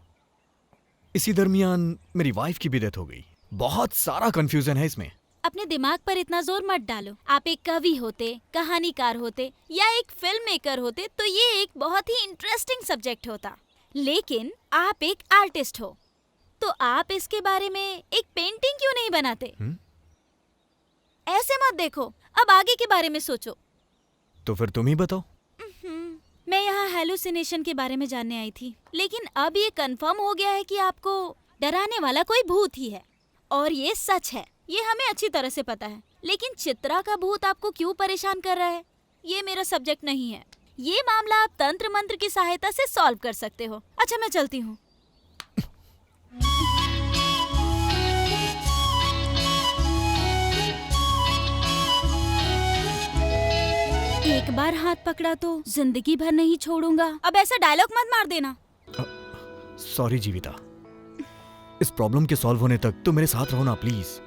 इसी दरमियान मेरी वाइफ की भी डेथ हो गई। बहुत सारा कंफ्यूजन है इसमें। अपने दिमाग पर इतना जोर मत डालो। आप एक कवि होते, कहानीकार होते या एक फिल्म मेकर होते तो ये एक बहुत ही इंटरेस्टिंग सब्जेक्ट होता, लेकिन आप एक आर्टिस्ट हो, तो आप इसके बारे में एक पेंटिंग क्यों नहीं बनाते? ऐसे मत देखो, अब आगे के बारे में सोचो। तो फिर तुम ही बताओ। मैं यहाँ हेलुसिनेशन के बारे में जानने आई थी, लेकिन अब ये कंफर्म हो गया है कि आपको डराने वाला कोई भूत ही है, और ये सच है, ये हमें अच्छी तरह से पता है। लेकिन चित्रा का भूत आपको क्यों परेशान कर रहा है, ये मेरा सब्जेक्ट नहीं है। ये मामला आप तंत्र मंत्र की सहायता से सॉल्व कर सकते हो। अच्छा, मैं चलती हूँ। एक बार हाथ पकड़ा तो जिंदगी भर नहीं छोड़ूंगा। अब ऐसा डायलॉग मत मार देना। सॉरी जीविता, इस प्रॉब्लम के सॉल्व होने तक तुम मेरे साथ रहो ना प्लीज।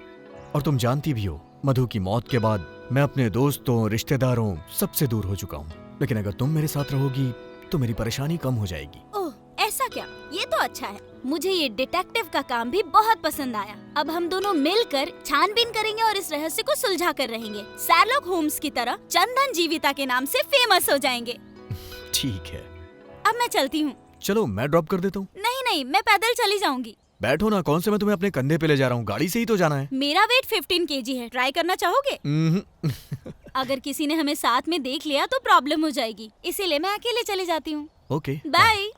और तुम जानती भी हो, मधु की मौत के बाद मैं अपने दोस्तों, रिश्तेदारों सबसे दूर हो चुका हूँ। लेकिन अगर तुम मेरे साथ रहोगी तो मेरी परेशानी कम हो जाएगी। ओह, ऐसा क्या? ये तो अच्छा है। मुझे ये डिटेक्टिव का काम भी बहुत पसंद आया। अब हम दोनों मिलकर छानबीन करेंगे और इस रहस्य को सुलझा कर रहेंगे। शार्लक होम्स की तरह चंदन जीविता के नाम से फेमस हो जाएंगे। ठीक है, अब मैं चलती हूँ। चलो मैं ड्रॉप कर देता हूँ। नहीं, मैं पैदल चली जाऊंगी। बैठो ना, कौन से मैं तुम्हें अपने कंधे पे ले जा रहा हूँ, गाड़ी से ही तो जाना है। मेरा वेट 15 kg है, ट्राई करना चाहोगे? अगर किसी ने हमें साथ में देख लिया तो प्रॉब्लम हो जाएगी, इसीलिए मैं अकेले चली जाती हूँ। Okay, bye.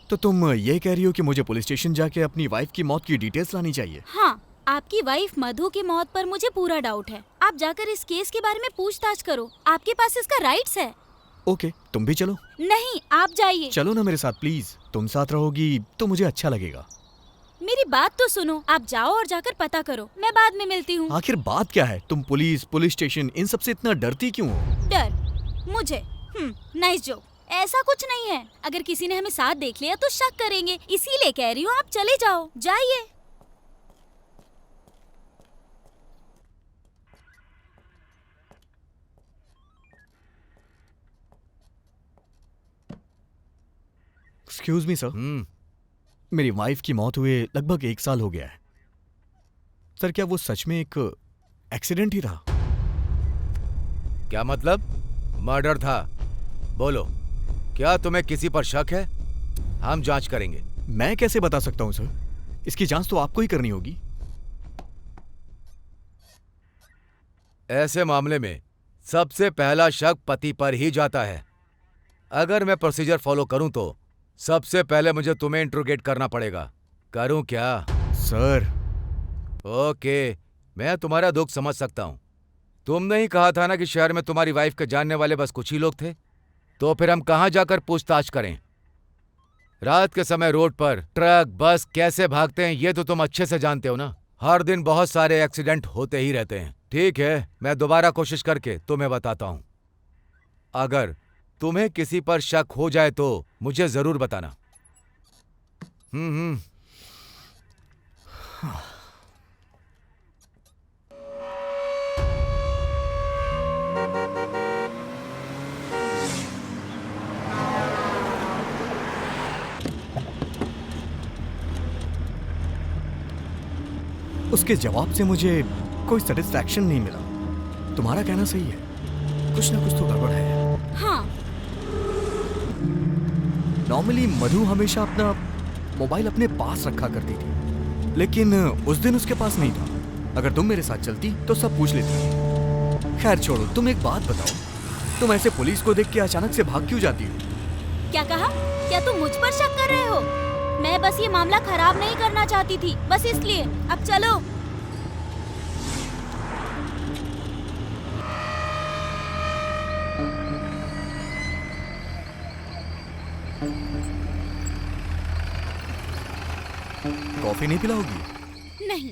तो तुम ये कह रही हो कि मुझे पुलिस स्टेशन जाके अपनी वाइफ की मौत की डिटेल्स लानी चाहिए? हाँ, आपकी वाइफ मधु की मौत पर मुझे पूरा डाउट है। आप जाकर इस केस के बारे में पूछताछ करो, आपके पास इसका राइट्स है। ओके, तुम भी चलो। नहीं, आप जाइए। चलो ना मेरे साथ प्लीज, तुम साथ रहोगी तो मुझे अच्छा लगेगा। मेरी बात तो सुनो, आप जाओ और जाकर पता करो, मैं बाद में मिलती हूँ। आखिर बात क्या है? तुम पुलिस, पुलिस स्टेशन, इन सब से इतना डरती क्यों हो? डर? मुझे? Nice joke. ऐसा कुछ नहीं है, अगर किसी ने हमें साथ देख लिया तो शक करेंगे, इसीलिए कह रही हूँ आप चले जाओ, जाइए। एक्सक्यूज मी सर, मेरी वाइफ की मौत हुए लगभग 1 साल हो गया है। सर क्या वो सच में एक एक्सीडेंट ही था? क्या मतलब? मर्डर था? बोलो, क्या तुम्हें किसी पर शक है? हम जांच करेंगे। मैं कैसे बता सकता हूं सर, इसकी जांच तो आपको ही करनी होगी। ऐसे मामले में सबसे पहला शक पति पर ही जाता है। अगर मैं प्रोसीजर फॉलो करूं तो सबसे पहले मुझे तुम्हें इंट्रोगेट करना पड़ेगा। करूं क्या? सर ओके, मैं तुम्हारा दुख समझ सकता हूं। तुमने ही कहा था ना कि शहर में तुम्हारी वाइफ के जानने वाले बस कुछ ही लोग थे। तो फिर हम कहां जाकर पूछताछ करें? रात के समय रोड पर ट्रक, बस कैसे भागते हैं ये तो तुम अच्छे से जानते हो ना। हर दिन बहुत सारे एक्सीडेंट होते ही रहते हैं। ठीक है, मैं दोबारा कोशिश करके तुम्हें बताता हूं। अगर तुम्हें किसी पर शक हो जाए तो मुझे जरूर बताना। उसके जवाब से मुझे कोई सेटिस्फैक्शन नहीं मिला। तुम्हारा कहना सही है, कुछ ना कुछ तो गड़बड़ है। हाँ। नॉर्मली मधु हमेशा अपना मोबाइल अपने पास रखा करती थी, लेकिन उस दिन उसके पास नहीं था। अगर तुम मेरे साथ चलती तो सब पूछ लेती। खैर छोड़ो, तुम एक बात बताओ, तुम ऐसे पुलिस को देख के अचानक से भाग क्यों जाती हो? क्या कहा? क्या तुम मुझ पर शक कर रहे हो? मैं बस ये मामला खराब नहीं करना चाहती थी, बस इसलिए। अब चलो। कॉफी नहीं पिलाओगी? नहीं,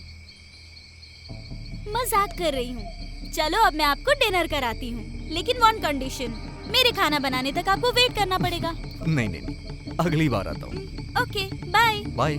मजाक कर रही हूँ। चलो अब मैं आपको डिनर कराती हूँ, लेकिन वन कंडीशन, मेरे खाना बनाने तक आपको वेट करना पड़ेगा। नहीं नहीं नहीं, अगली बार आता हूँ। Okay, bye. बाय।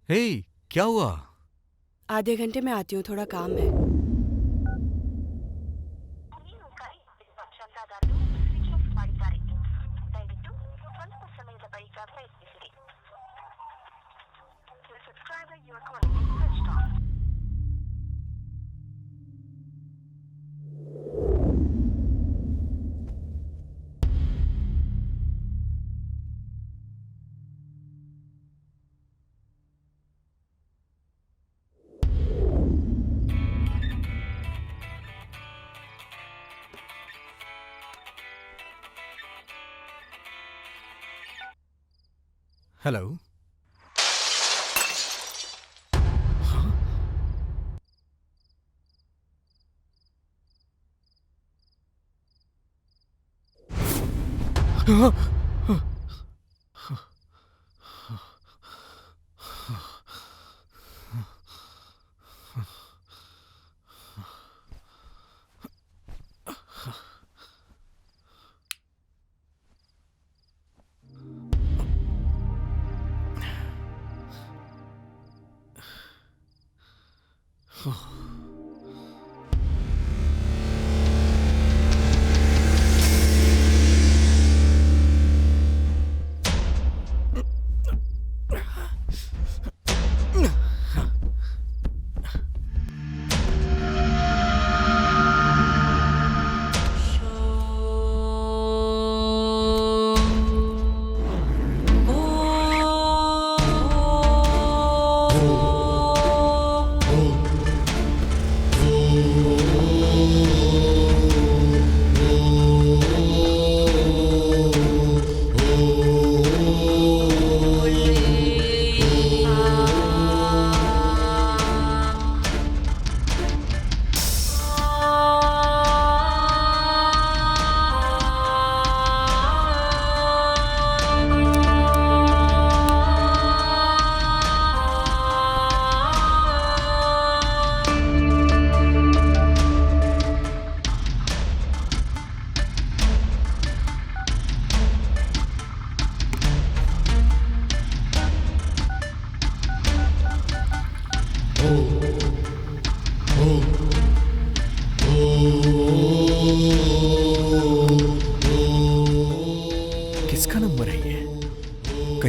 हे, क्या हुआ? आधे घंटे में आती हूँ, थोड़ा काम है। हेलो।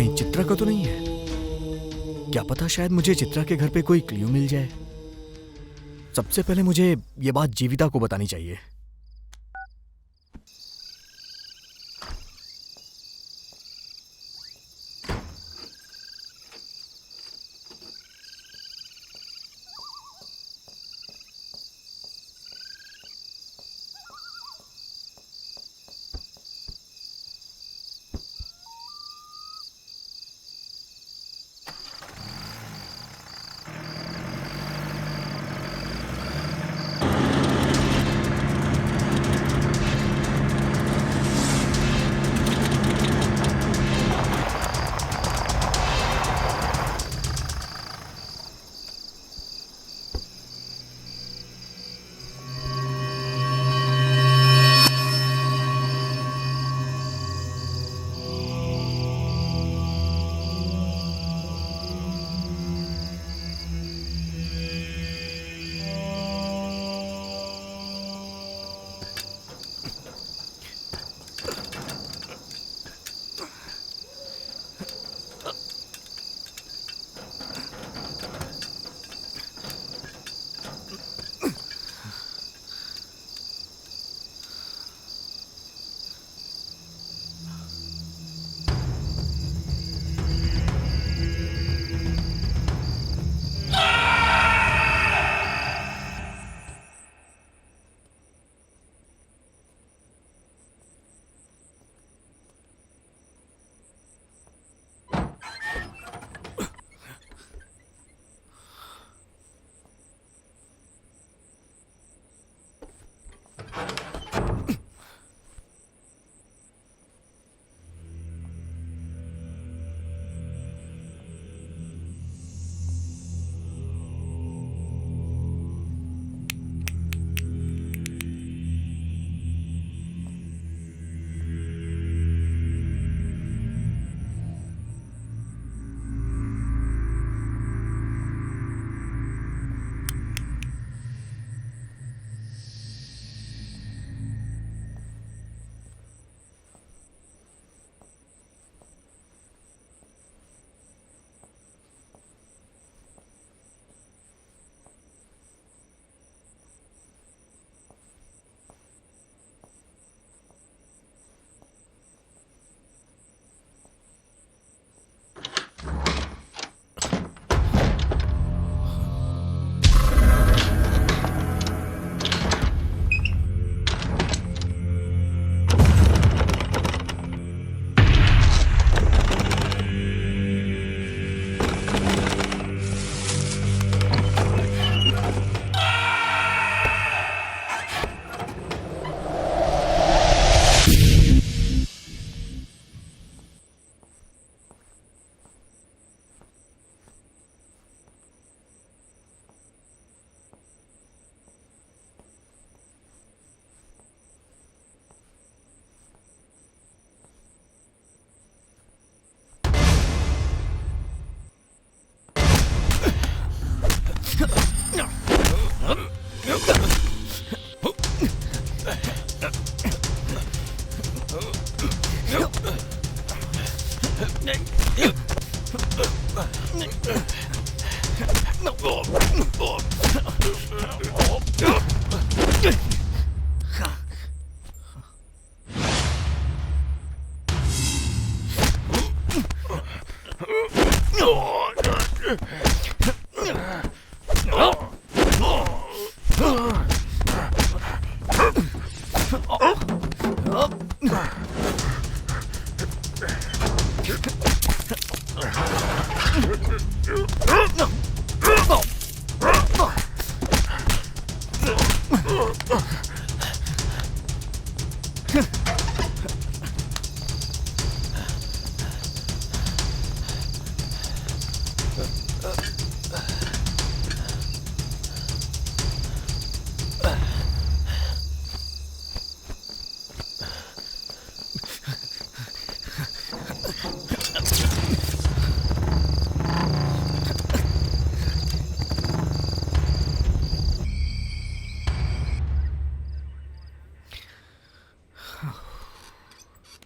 कहीं चित्रा का तो नहीं है? क्या पता शायद मुझे चित्रा के घर पे कोई क्लू मिल जाए। सबसे पहले मुझे ये बात जीविता को बतानी चाहिए।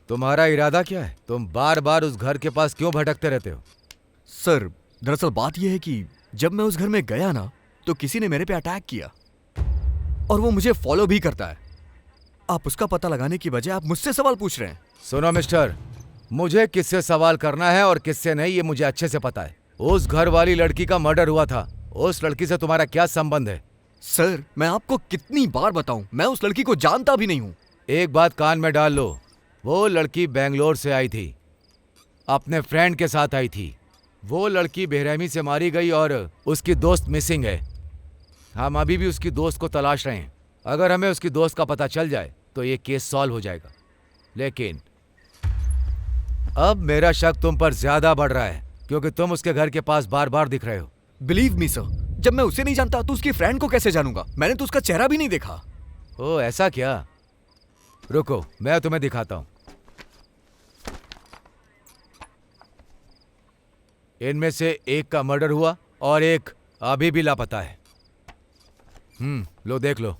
तुम्हारा इरादा क्या है? तुम बार बार उस घर के पास क्यों भटकते रहते हो? सर, दरअसल बात यह है कि जब मैं उस घर में गया ना, तो किसी ने मेरे पे अटैक किया और वो मुझे फॉलो भी करता है। आप उसका पता लगाने की बजाय आप मुझसे सवाल पूछ रहे हैं। सुनो मिस्टर, मुझे किससे सवाल करना है और किससे नहीं ये मुझे अच्छे से पता है। उस घर वाली लड़की का मर्डर हुआ था। उस लड़की से तुम्हारा क्या संबंध है? सर, मैं आपको कितनी बार बताऊं, मैं उस लड़की को जानता भी नहीं हूं। एक बात कान में डाल लो, वो लड़की बेंगलोर से आई थी, अपने फ्रेंड के साथ आई थी। वो लड़की बेरहमी से मारी गई और उसकी दोस्त मिसिंग है। हम अभी भी उसकी दोस्त को तलाश रहे हैं। अगर हमें उसकी दोस्त का पता चल जाए तो ये केस सॉल्व हो जाएगा। लेकिन अब मेरा शक तुम पर ज्यादा बढ़ रहा है क्योंकि तुम उसके घर के पास बार बार दिख रहे हो। बिलीव मी सर, जब मैं उसे नहीं जानता तो उसकी फ्रेंड को कैसे जानूंगा? मैंने तो उसका चेहरा भी नहीं देखा। ओ ऐसा क्या? रुको, मैं तुम्हें दिखाता हूं। इनमें से एक का मर्डर हुआ और एक अभी भी लापता है। लो देख लो।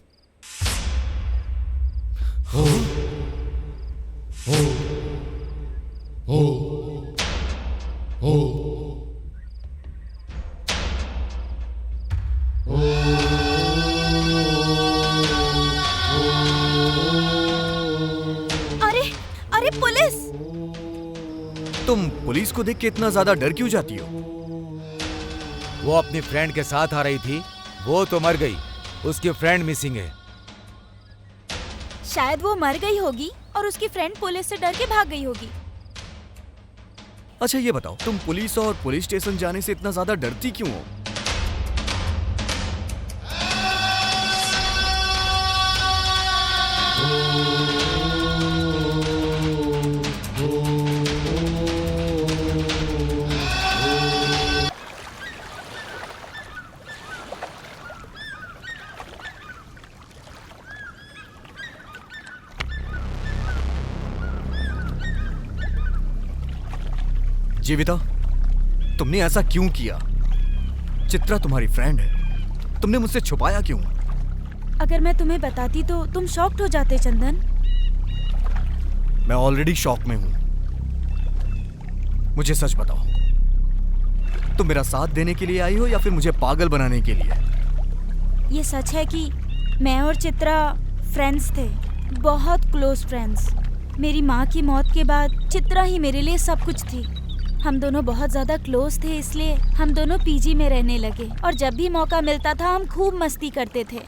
अरे अरे पुलिस! तुम पुलिस को देख के इतना ज्यादा डर क्यों जाती हो? वो अपनी फ्रेंड के साथ आ रही थी, वो तो मर गई, उसकी फ्रेंड मिसिंग है। शायद वो मर गई होगी और उसकी फ्रेंड पुलिस से डर के भाग गई होगी। अच्छा ये बताओ, तुम पुलिस और पुलिस स्टेशन जाने से इतना ज्यादा डरती क्यों हो? जीविता, तुमने ऐसा क्यों किया? चित्रा तुम्हारी फ्रेंड है, तुमने मुझसे छुपाया क्यों? अगर मैं तुम्हें बताती तो तुम शॉक्ड हो जाते चंदन। मैं ऑलरेडी शॉक में हूं। मुझे सच बताओ, तुम मेरा साथ देने के लिए आई हो या फिर मुझे पागल बनाने के लिए? ये सच है कि मैं और चित्रा फ्रेंड्स थे, बहुत क्लोज फ्रेंड्स। मेरी माँ की मौत के बाद चित्रा ही मेरे लिए सब कुछ थी। हम दोनों बहुत ज़्यादा क्लोज थे, इसलिए हम दोनों पीजी में रहने लगे और जब भी मौका मिलता था हम खूब मस्ती करते थे।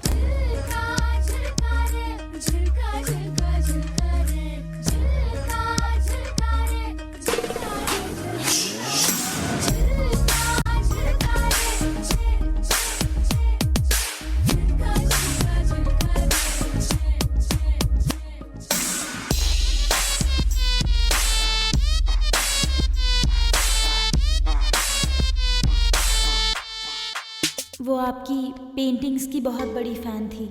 वो आपकी पेंटिंग्स की बहुत बड़ी फ़ैन थी।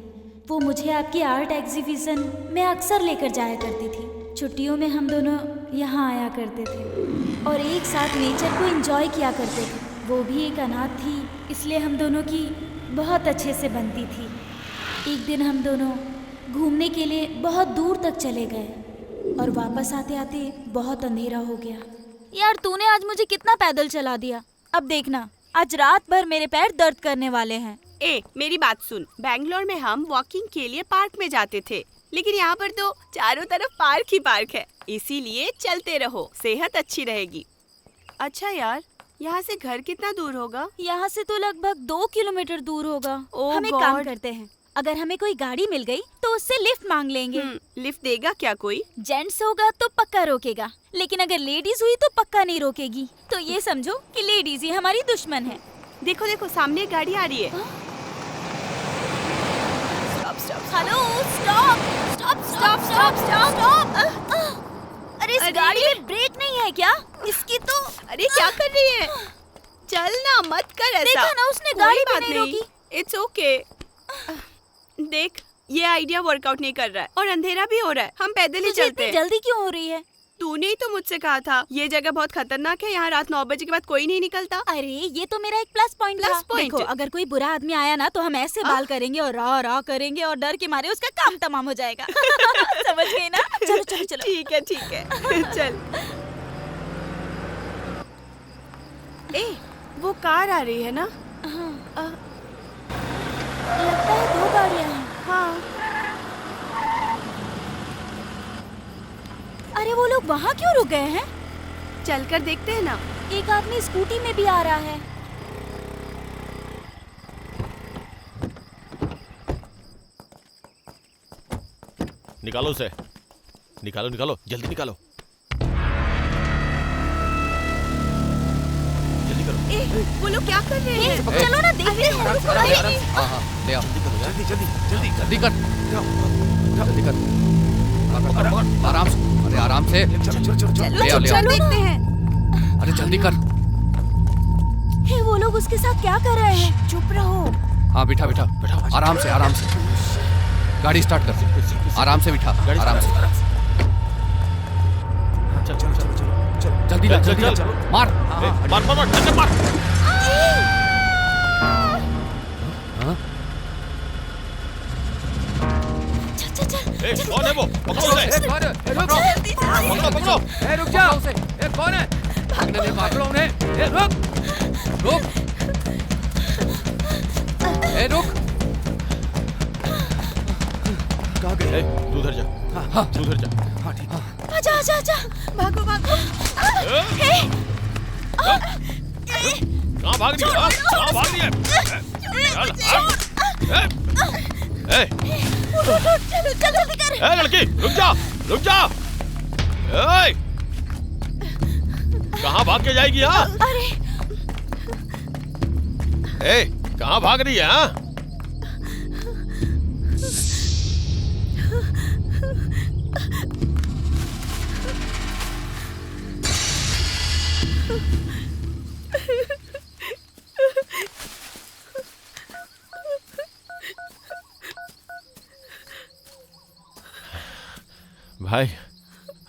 वो मुझे आपकी आर्ट एग्जीबिशन में अक्सर लेकर जाया करती थी। छुट्टियों में हम दोनों यहाँ आया करते थे और एक साथ नेचर को एंजॉय किया करते थे। वो भी एक अनाथ थी, इसलिए हम दोनों की बहुत अच्छे से बनती थी। एक दिन हम दोनों घूमने के लिए बहुत दूर तक चले गए और वापस आते आते बहुत अंधेरा हो गया। यार तूने आज मुझे कितना पैदल चला दिया। अब देखना, आज रात भर मेरे पैर दर्द करने वाले हैं। ए, मेरी बात सुन। बैंगलोर में हम वॉकिंग के लिए पार्क में जाते थे, लेकिन यहाँ पर तो चारों तरफ पार्क ही पार्क है, इसीलिए चलते रहो, सेहत अच्छी रहेगी। अच्छा यार, यहाँ से घर कितना दूर होगा? यहाँ से तो लगभग 2 किलोमीटर दूर होगा। ओह हम एक काम गॉड। करते हैं, अगर हमें कोई गाड़ी मिल गई तो उससे लिफ्ट मांग लेंगे। लिफ्ट देगा क्या कोई? जेंट्स होगा तो पक्का रोकेगा, लेकिन अगर लेडीज हुई तो पक्का नहीं रोकेगी। तो ये समझो कि लेडीज ही हमारी दुश्मन है। देखो देखो, सामने एक गाड़ी आ रही है। Stop stop hello, stop stop stop stop stop. अरे इस गाड़ी में ब्रेक नहीं है क्या? इसकी तो अरे क्या कर रही है? चल ना, मत कर ऐसा। देखा ना, उसने कोई गाड़ी भी बात नहीं रोकी। It's okay. देख, ये आइडिया वर्कआउट नहीं कर रहा है और अंधेरा भी हो रहा है। हम पैदल ही तुझे चलते इतनी हैं। जल्दी क्यों हो रही है? तूने ही तो मुझसे कहा था ये जगह बहुत खतरनाक है, यहाँ रात 9 बजे के बाद कोई नहीं निकलता। अरे ये तो मेरा एक प्लस पॉइंट था। point? देखो अगर कोई बुरा आदमी आया ना तो हम ऐसे बाल करेंगे और रा रा करेंगे और डर के मारे उसका काम तमाम हो जाएगा। समझ गई ना? चलो चलो चलो। ठीक है चल। ए वो कार आ रही है ना? लगता है 2 गाड़ियाँ हैं। हाँ। अरे वो लोग वहाँ क्यों रुक गए हैं? चलकर देखते हैं ना। एक आदमी स्कूटी में भी आ रहा है। निकालो उसे, निकालो, जल्दी निकालो। जल्दी करो। वो लोग क्या कर रहे हैं? चलो ना देखते हैं। हाँ ले आओ, जल्दी कर। आराम से, अरे आराम से। ले आओ। चलो देखते हैं। अरे जल्दी कर। हे वो लोग उसके साथ क्या कर रहे हैं? चुप रहो। हाँ बिठा। आराम से। गाड़ी स्टार्ट कर। आराम से बिठा, आराम से। चल। जल्दी चल। मार। मार, टक्कर मार। हाँ? कौन है वो? पकड़ो उसे। पकड़ो। रुक जा। कौन है? भागने नहीं, पकड़ो उन्हें। रुक। रुक। कहाँ गए? तू उधर जा। हाँ, तू उधर जा। हाँ ठीक है। आजा। भागो। कहाँ भाग रही है? कहाँ भाग रही है? चलो जल्दी कर। लड़की रुक जा। कहाँ भाग के जाएगी? हाँ अरे कहाँ भाग रही है? हाँ भाई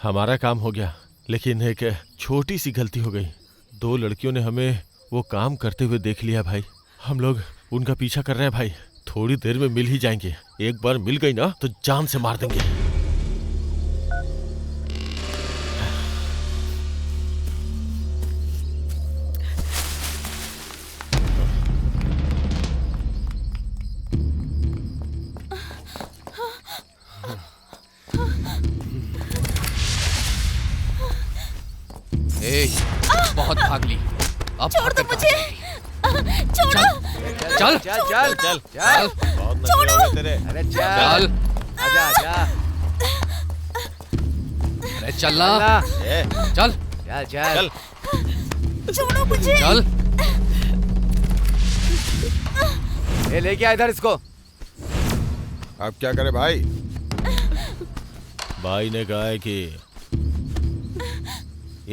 हमारा काम हो गया, लेकिन एक छोटी सी गलती हो गई। 2 लड़कियों ने हमें वो काम करते हुए देख लिया भाई। हम लोग उनका पीछा कर रहे हैं भाई। थोड़ी देर में मिल ही जाएंगे। एक बार मिल गई ना तो जान से मार देंगे। बहुत भाग ली। अब छोड़ दो मुझे। छोड़ो। चल। बहुत नखरे हो गए तेरे। अरे चल। आजा। अरे चलना। चल। छोड़ो मुझे। चल। ये लेके आ इधर इसको। अब क्या करे भाई? भाई ने कहा है कि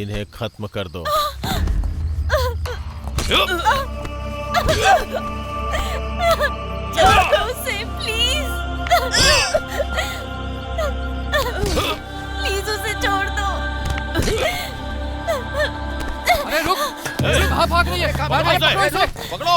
इन्हें खत्म कर दो। छोड़ो उसे प्लीज। प्लीज उसे छोड़ दो। अरे रुक। कहाँ भाग रही है? पकड़ो।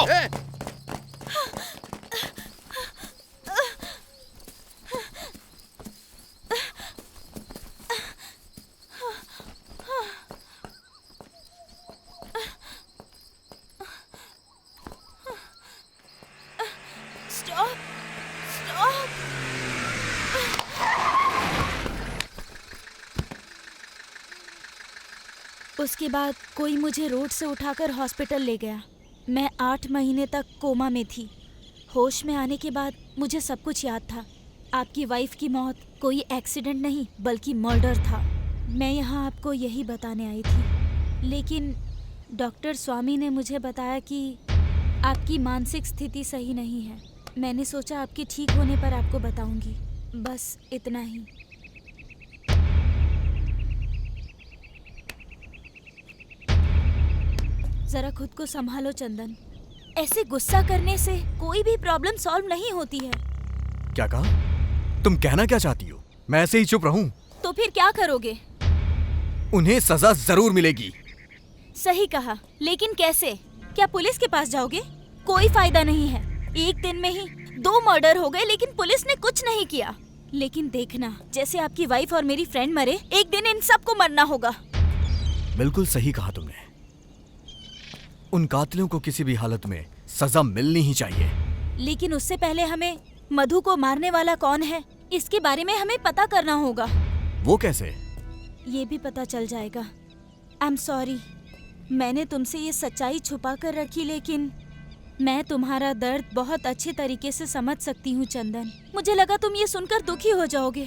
उसके बाद कोई मुझे रोड से उठाकर हॉस्पिटल ले गया। मैं 8 महीने तक कोमा में थी। होश में आने के बाद मुझे सब कुछ याद था। आपकी वाइफ की मौत कोई एक्सीडेंट नहीं बल्कि मर्डर था। मैं यहाँ आपको यही बताने आई थी, लेकिन डॉक्टर स्वामी ने मुझे बताया कि आपकी मानसिक स्थिति सही नहीं है। मैंने सोचा आपके ठीक होने पर आपको बताऊंगी। बस इतना ही। जरा खुद को संभालो चंदन। ऐसे गुस्सा करने से कोई भी प्रॉब्लम सॉल्व नहीं होती है। क्या कहा? तुम कहना क्या चाहती हो? मैं ऐसे ही चुप रहूं? तो फिर क्या करोगे? उन्हें सजा जरूर मिलेगी। सही कहा, लेकिन कैसे? क्या पुलिस के पास जाओगे? कोई फायदा नहीं है। एक दिन में ही 2 मर्डर हो गए, लेकिन पुलिस ने कुछ नहीं किया। लेकिन देखना, जैसे आपकी वाइफ और मेरी फ्रेंड मरे, एक दिन इन सबको मरना होगा। बिल्कुल सही कहा तुमने। उन कातिलों को किसी भी हालत में सजा मिलनी ही चाहिए। लेकिन उससे पहले हमें मधु को मारने वाला कौन है, इसके बारे में हमें पता करना होगा। वो कैसे? ये भी पता चल जाएगा। आई एम सॉरी, मैंने तुमसे ये सच्चाई छुपा कर रखी, लेकिन मैं तुम्हारा दर्द बहुत अच्छे तरीके से समझ सकती हूँ चंदन। मुझे लगा तुम ये सुनकर दुखी हो जाओगे।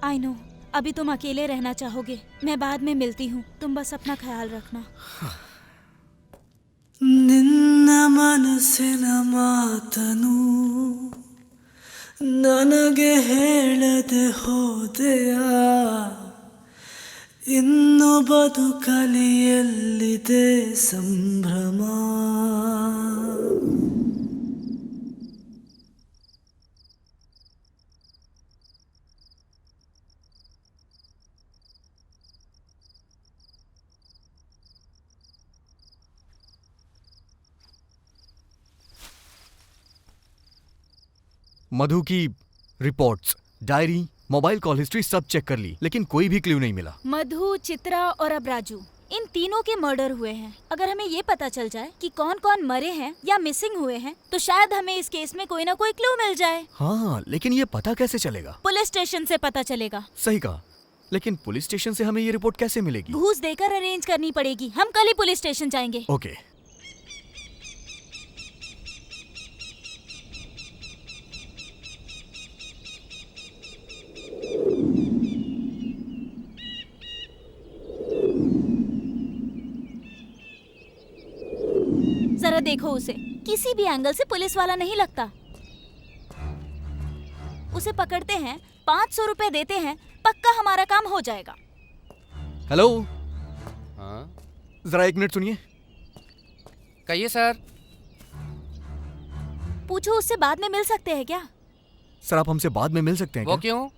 आई नो, अभी तुम अकेले रहना चाहोगे। मैं बाद में मिलती हूँ, तुम बस अपना ख्याल रखना। ನಿನ್ನ ಮನಸ್ಸಿನ ಮಾತನು ನನಗೆ ಹೇಳದೆ ಹೋದೆಯ, ಇನ್ನು ಬದುಕಲಿ ಎಲ್ಲಿದೆ ಸಂಭ್ರಮ. मधु की reports, diary, mobile call history सब चेक कर ली, लेकिन कोई भी क्लू नहीं मिला। मधु, चित्रा और अब राजू, इन तीनों के मर्डर हुए हैं। अगर हमें ये पता चल जाए कि कौन कौन मरे हैं या मिसिंग हुए हैं, तो शायद हमें इस केस में कोई ना कोई क्लू मिल जाए। हाँ, लेकिन ये पता कैसे चलेगा? पुलिस स्टेशन से पता चलेगा। सही कहा, लेकिन पुलिस स्टेशन से हमें ये रिपोर्ट कैसे मिलेगी? घूस देकर अरेंज करनी पड़ेगी। हम कल ही पुलिस स्टेशन जाएंगे। ओके। जरा देखो उसे, किसी भी एंगल से पुलिस वाला नहीं लगता। उसे पकड़ते हैं, 500 रुपए देते हैं, पक्का हमारा काम हो जाएगा। हेलो, हाँ जरा 1 मिनट सुनिए। कहिए सर। पूछो उससे बाद में मिल सकते हैं क्या? सर, आप हमसे बाद में मिल सकते हैं वो क्या? क्यों?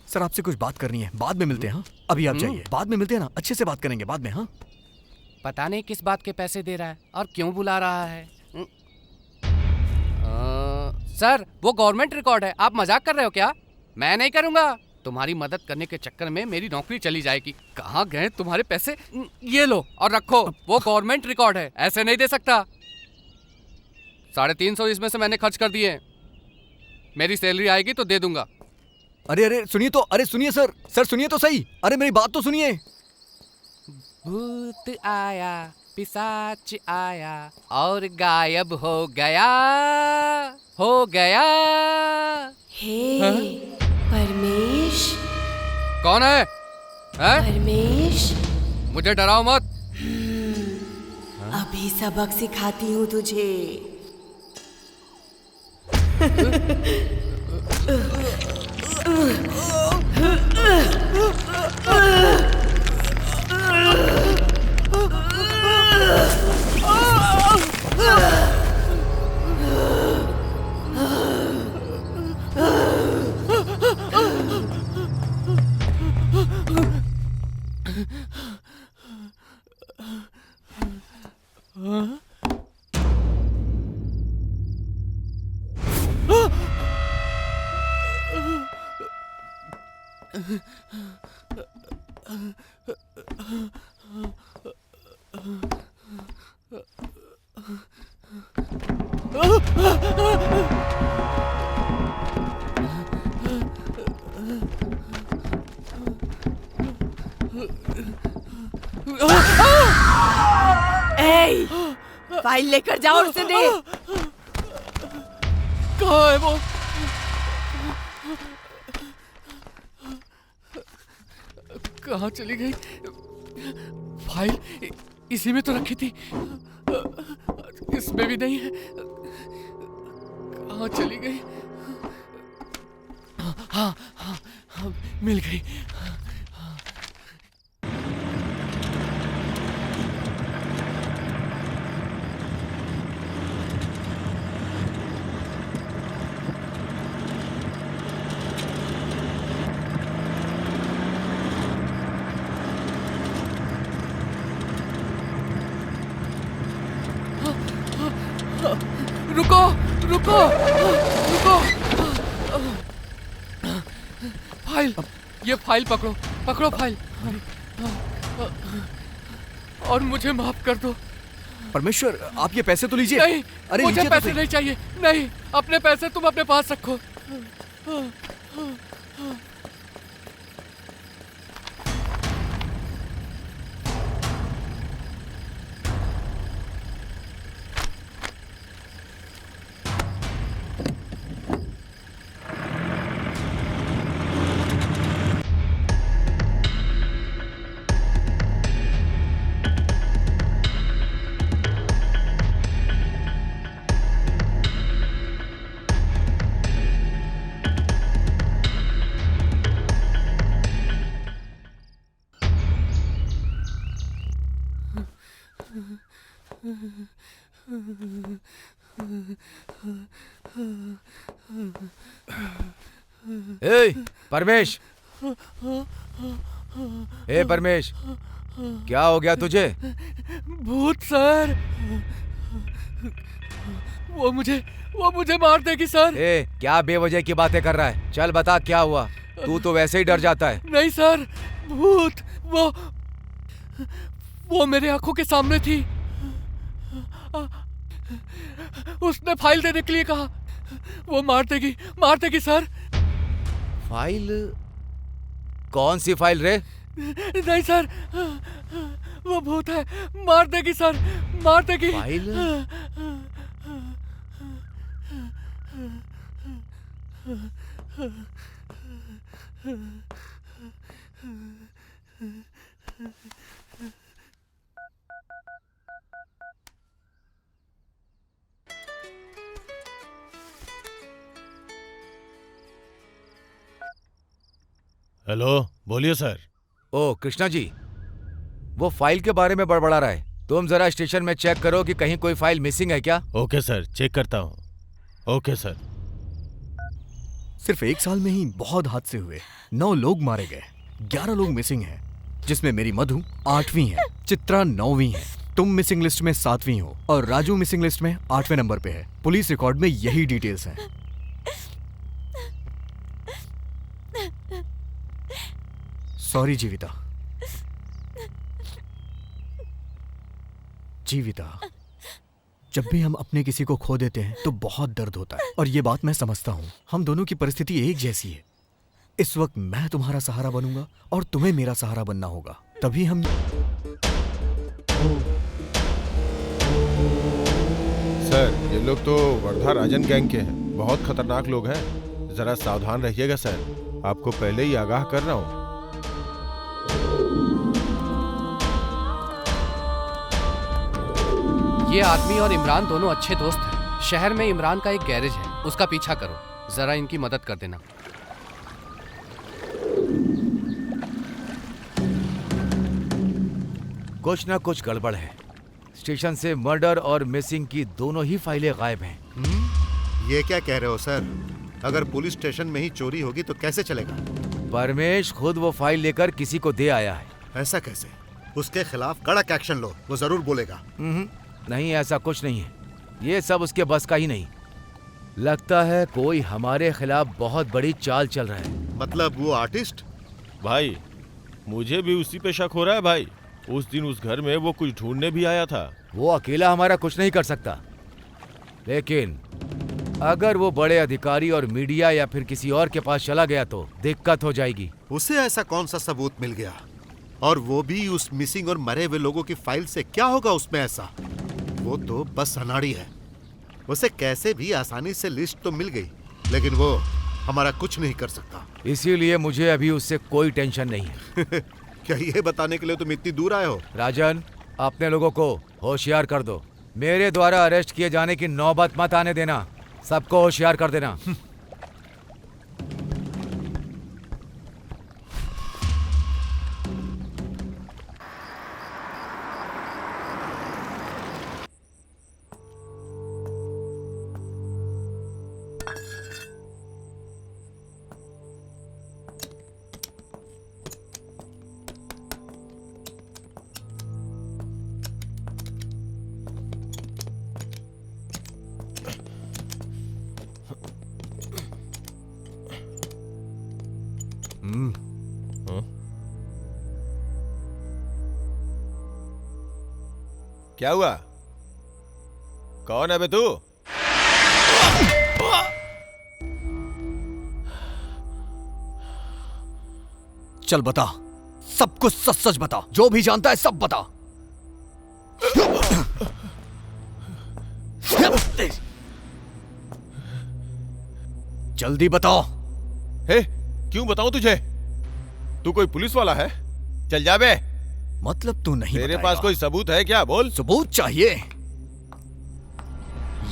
सर, आपसे कुछ बात करनी है, बाद में मिलते हैं। हाँ, अभी आप जाइए, बाद में मिलते हैं ना, अच्छे से बात करेंगे बाद में। हाँ, पता नहीं किस बात के पैसे दे रहा है और क्यों बुला रहा है। सर, वो गवर्नमेंट रिकॉर्ड है, आप मजाक कर रहे हो क्या? मैं नहीं करूंगा। तुम्हारी मदद करने के चक्कर में मेरी नौकरी चली जाएगी। कहाँ गए तुम्हारे पैसे? ये लो और रखो, वो गवर्नमेंट रिकॉर्ड है, ऐसे नहीं दे सकता। 350 इसमें से मैंने खर्च कर दिए। मेरी सैलरी आएगी तो दे दूंगा। अरे सुनिए तो, अरे सुनिए सर, सुनिए तो सही। अरे मेरी बात तो सुनिए। भूत आया, पिशाच आया और गायब हो गया, हो गया। हे परमेश। कौन है? परमेश, मुझे डराओ मत। अभी सबक सिखाती हूँ तुझे। ए, फाइल लेकर जाओ और उसे दे। कहाँ है वो? कहाँ चली गई? फाइल इसी में तो रखी थी, इसमें भी नहीं है। कहाँ चली गई? हाँ, मिल गई। फाइल, ये फाइल पकड़ो, पकड़ो फाइल। और मुझे माफ कर दो। परमेश्वर, आप ये पैसे तो लीजिए। नहीं, अरे मुझे लीजिए तो पैसे सही। नहीं चाहिए। नहीं, अपने पैसे तुम अपने पास रखो। ए परमेश, ए परमेश, क्या हो गया तुझे? भूत सर, वो मुझे मार देगी सर। ए क्या बेवजह की बातें कर रहा है? चल बता क्या हुआ। तू तो वैसे ही डर जाता है। नहीं सर, भूत वो मेरे आंखों के सामने थी। उसने फाइल देने के लिए कहा। वो मार देगी सर। फाइल? कौन सी फाइल रे? नहीं सर, वो भूत है, मार देगी सर, मार देगी। फाइल? हेलो, बोलिए सर। ओ कृष्णा जी, वो फाइल के बारे में बड़बड़ा रहा है। तुम जरा स्टेशन में चेक करो कि कहीं कोई फाइल मिसिंग है क्या। ओके सर, चेक करता हूँ। Okay sir. सिर्फ 1 साल में ही बहुत हादसे हुए। 9 लोग मारे गए, 11 लोग मिसिंग हैं, जिसमें मेरी मधु 8वीं है, चित्रा 9वीं है, तुम मिसिंग लिस्ट में 7वीं हो और राजू मिसिंग लिस्ट में 8वें नंबर पे है। पुलिस रिकॉर्ड में यही डिटेल्स हैं। सॉरी जीविता। जीविता, जब भी हम अपने किसी को खो देते हैं तो बहुत दर्द होता है और ये बात मैं समझता हूँ। हम दोनों की परिस्थिति एक जैसी है। इस वक्त मैं तुम्हारा सहारा बनूंगा और तुम्हें मेरा सहारा बनना होगा, तभी हम। सर, ये लोग तो वर्धा राजन गैंग के हैं। बहुत खतरनाक लोग हैं। जरा सावधान रहिएगा सर। आपको पहले ही आगाह कर रहा हूँ। ये आदमी और इमरान दोनों अच्छे दोस्त हैं। शहर में इमरान का एक गैरेज है, उसका पीछा करो। जरा इनकी मदद कर देना। कुछ ना कुछ गड़बड़ है। स्टेशन से मर्डर और मिसिंग की दोनों ही फाइलें गायब हैं। ये क्या कह रहे हो सर? अगर पुलिस स्टेशन में ही चोरी होगी तो कैसे चलेगा? परमेश खुद वो फाइल लेकर किसी को दे आया है। ऐसा कैसे? उसके खिलाफ कड़क एक्शन लो, वो जरूर बोलेगा। नहीं, ऐसा कुछ नहीं है। ये सब उसके बस का ही नहीं। लगता है कोई हमारे खिलाफ बहुत बड़ी चाल चल रहा है। मतलब वो आर्टिस्ट? भाई, मुझे भी उसी पे शक हो रहा है भाई। उस दिन उस घर में वो कुछ ढूंढने भी आया था। वो अकेला हमारा कुछ नहीं कर सकता, लेकिन अगर वो बड़े अधिकारी और मीडिया या फिर किसी और के पास चला गया तो दिक्कत हो जाएगी। उसे ऐसा कौन सा सबूत मिल गया? और वो भी उस मिसिंग और मरे हुए लोगों की फाइल से? क्या होगा उसमें ऐसा? वो तो बस अनाड़ी है। उसे कैसे भी आसानी से लिस्ट तो मिल गई, लेकिन वो हमारा कुछ नहीं कर सकता। इसीलिए मुझे अभी उससे कोई टेंशन नहीं है। क्या ये बताने के लिए तुम इतनी दूर आए हो? राजन, अपने लोगों को होशियार कर दो। मेरे द्वारा अरेस्ट किए जाने की नौबत मत आने देना। सबको होशियार कर देना। क्या हुआ? कौन है बे तू? चल बता, सब कुछ सच सच बता, जो भी जानता है सब बता। जल्दी बताओ। हे, क्यों बताऊं तुझे? तू कोई पुलिस वाला है? चल जा बे। मतलब तू नहीं तेरे बताएगा? पास कोई सबूत है क्या? बोल। सबूत चाहिए?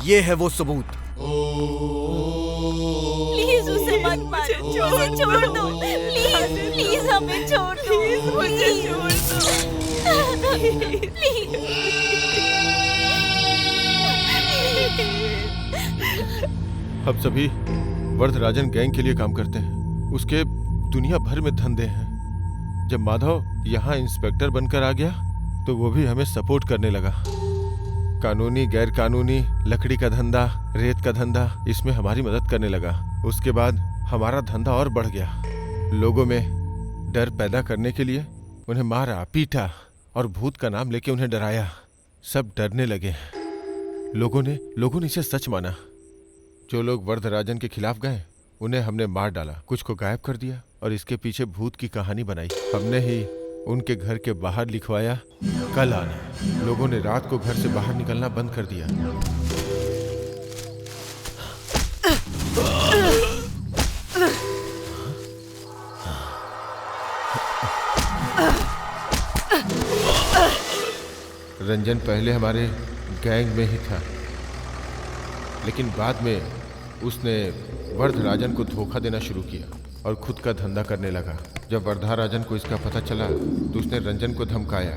ये है वो सबूत। प्लीज उसे मत मारो, उसे छोड़ दो, प्लीज प्लीज हमें छोड़ दो, मुझे छोड़ दो, प्लीज। हम सभी वरदराजन गैंग के लिए काम करते हैं। उसके दुनिया भर में धंधे हैं। जब माधव यहाँ इंस्पेक्टर बनकर आ गया तो वो भी हमें सपोर्ट करने लगा। कानूनी गैर कानूनी लकड़ी का धंधा, रेत का धंधा, इसमें हमारी मदद करने लगा। उसके बाद हमारा धंधा और बढ़ गया। लोगों में डर पैदा करने के लिए उन्हें मारा, पीटा और भूत का नाम लेके उन्हें डराया। सब डरने लगे। लोगों ने इसे सच माना। जो लोग वरदराजन के खिलाफ गए उन्हें हमने मार डाला, कुछ को गायब कर दिया और इसके पीछे भूत की कहानी बनाई। हमने ही उनके घर के बाहर लिखवाया कल आना। लोगों ने रात को घर से बाहर निकलना बंद कर दिया। रंजन पहले हमारे गैंग में ही था, लेकिन बाद में उसने वरदराजन को धोखा देना शुरू किया और खुद का धंधा करने लगा। जब वरदराजन को इसका पता चला तो उसने रंजन को धमकाया,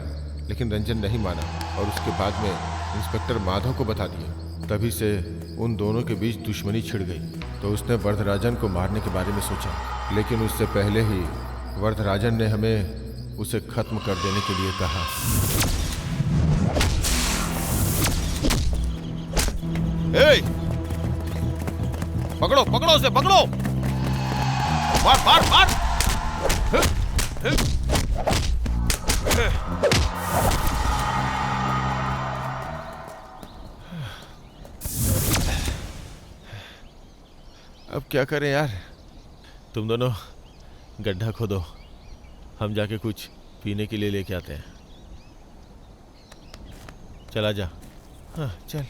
लेकिन रंजन नहीं माना और उसके बाद में इंस्पेक्टर माधव को बता दिया। तभी से उन दोनों के बीच दुश्मनी छिड़ गई। तो उसने वरदराजन को मारने के बारे में सोचा, लेकिन उससे पहले ही वरदराजन ने हमें उसे खत्म कर देने के लिए कहा। पकड़ो पकड़ो उसे, पकड़ो, मार मार मार। अब क्या करें यार? तुम दोनों गड्ढा खोदो, हम जाके कुछ पीने के लिए लेके आते हैं। चला जा। हाँ चल।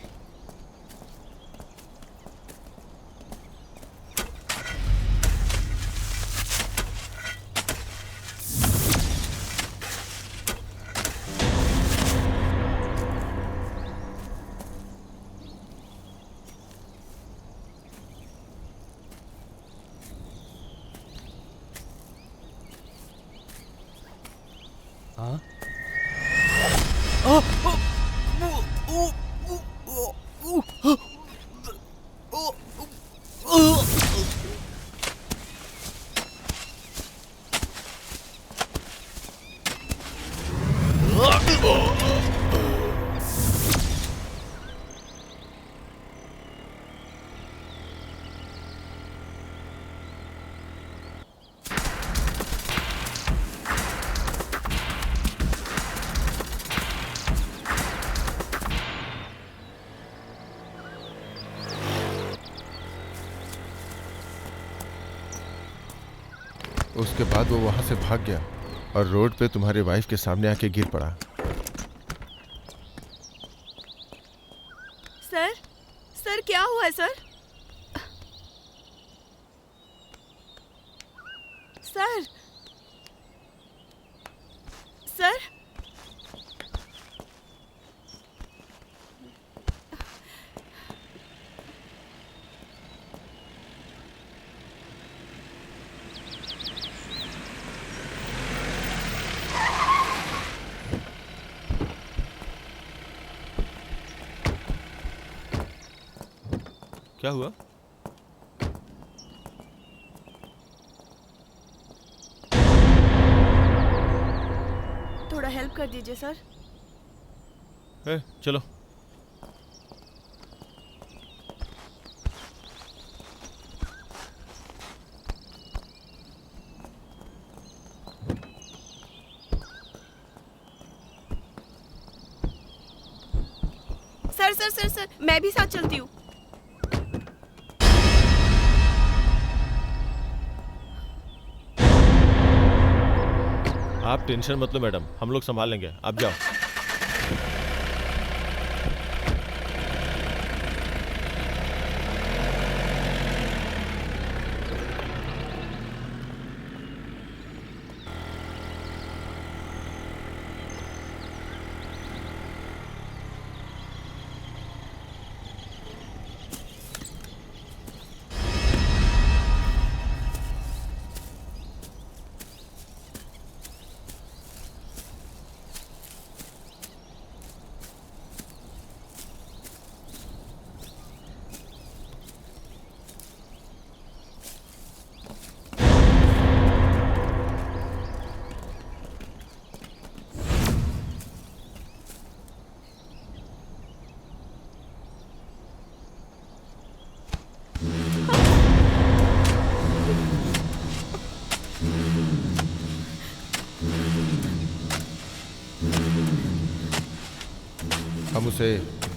उसके बाद वो वहां से भाग गया और रोड पे तुम्हारे वाइफ के सामने आके गिर पड़ा। सर, सर क्या हुआ है सर? सर, सर, क्या हुआ? थोड़ा हेल्प कर दीजिए सर। चलो। सर सर सर, मैं भी साथ चलती हूँ। आप टेंशन मत लो मैडम, हम लोग संभाल लेंगे, आप जाओ। हम उसे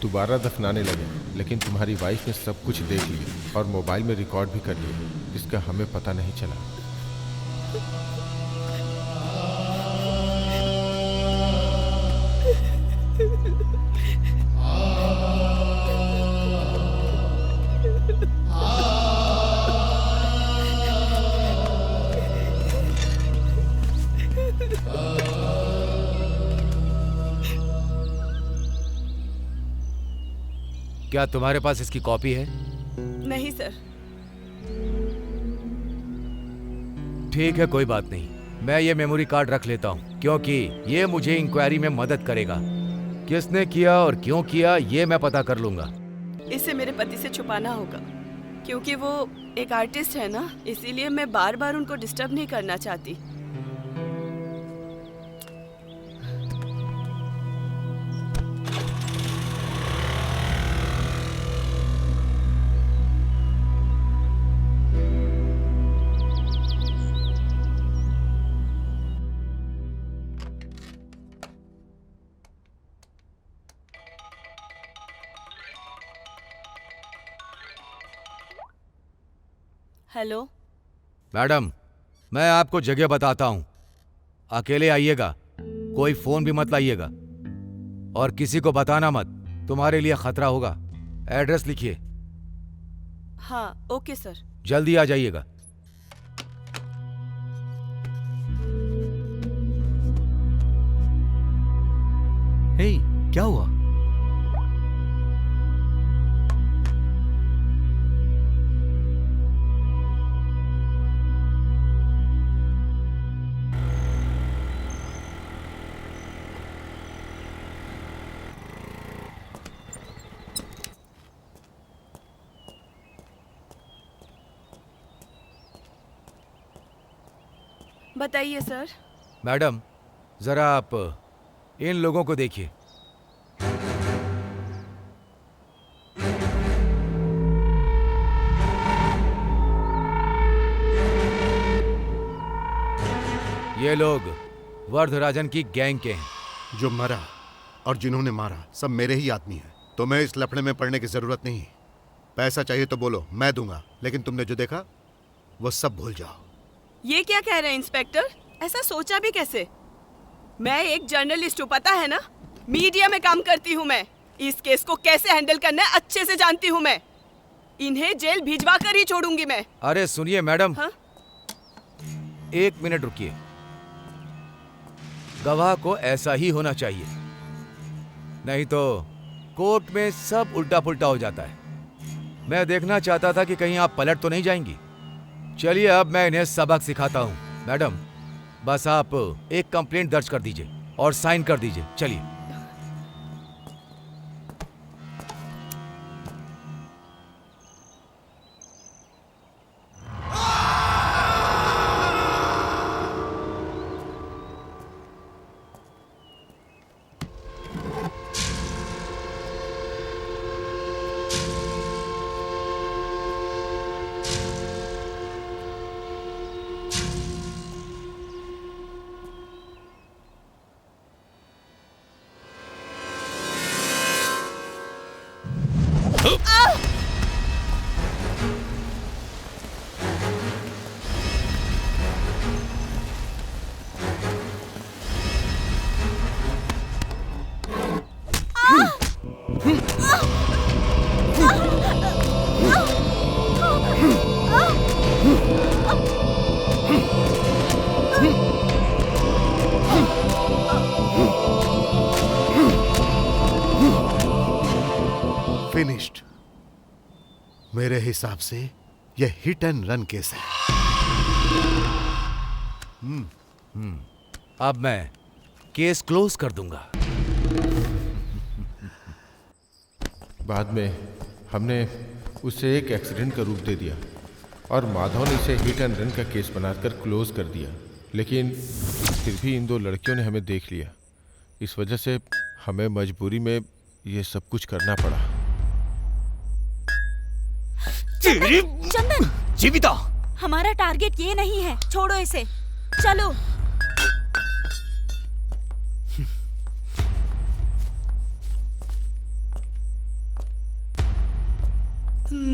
दोबारा दफनाने लगे, लेकिन तुम्हारी वाइफ ने सब कुछ देख लिया और मोबाइल में रिकॉर्ड भी कर लिया, जिसका हमें पता नहीं चला। क्या तुम्हारे पास इसकी कॉपी है? नहीं सर। ठीक है, कोई बात नहीं, मैं ये मेमोरी कार्ड रख लेता हूँ, क्योंकि ये मुझे इंक्वायरी में मदद करेगा। किसने किया और क्यों किया ये मैं पता कर लूंगा। इसे मेरे पति से छुपाना होगा, क्योंकि वो एक आर्टिस्ट है ना, इसीलिए मैं बार बार उनको डिस्टर्ब नहीं करना चाहती। हेलो मैडम, मैं आपको जगह बताता हूँ, अकेले आइएगा, कोई फोन भी मत लाइएगा और किसी को बताना मत, तुम्हारे लिए खतरा होगा। एड्रेस लिखिए। हाँ ओके सर। जल्दी आ जाइएगा। हे, क्या हुआ? बताइए सर। मैडम, जरा आप इन लोगों को देखिए। ये लोग वर्धराजन की गैंग के हैं। जो मरा और जिन्होंने मारा सब मेरे ही आदमी हैं। तुम्हें इस लफड़े में पड़ने की जरूरत नहीं। पैसा चाहिए तो बोलो, मैं दूंगा, लेकिन तुमने जो देखा वो सब भूल जाओ। ये क्या कह रहे हैं इंस्पेक्टर? ऐसा सोचा भी कैसे? मैं एक जर्नलिस्ट हूँ, पता है ना, मीडिया में काम करती हूँ मैं। इस केस को कैसे हैंडल करना है अच्छे से जानती हूँ मैं। इन्हें जेल भिजवा कर ही छोड़ूंगी मैं। अरे सुनिए मैडम। हाँ? 1 मिनट रुकिए। गवाह को ऐसा ही होना चाहिए, नहीं तो कोर्ट में सब उल्टा पुल्टा हो जाता है। मैं देखना चाहता था कि कहीं आप पलट तो नहीं जाएंगी। चलिए अब मैं इन्हें सबक सिखाता हूँ। मैडम, बस आप एक कंप्लेंट दर्ज कर दीजिए और साइन कर दीजिए। चलिए। फिनिश्ड। मेरे हिसाब से यह हिट एंड रन केस है। अब मैं केस क्लोज कर दूंगा। बाद में हमने उसे एक एक्सीडेंट का रूप दे दिया और माधव ने इसे हिट एंड रन का केस बनाकर क्लोज कर दिया। लेकिन फिर भी इन दो लड़कियों ने हमें देख लिया। इस वजह से हमें मजबूरी में ये सब कुछ करना पड़ा। चंदन, जीविता, हमारा टारगेट ये नहीं है, छोड़ो इसे, चलो।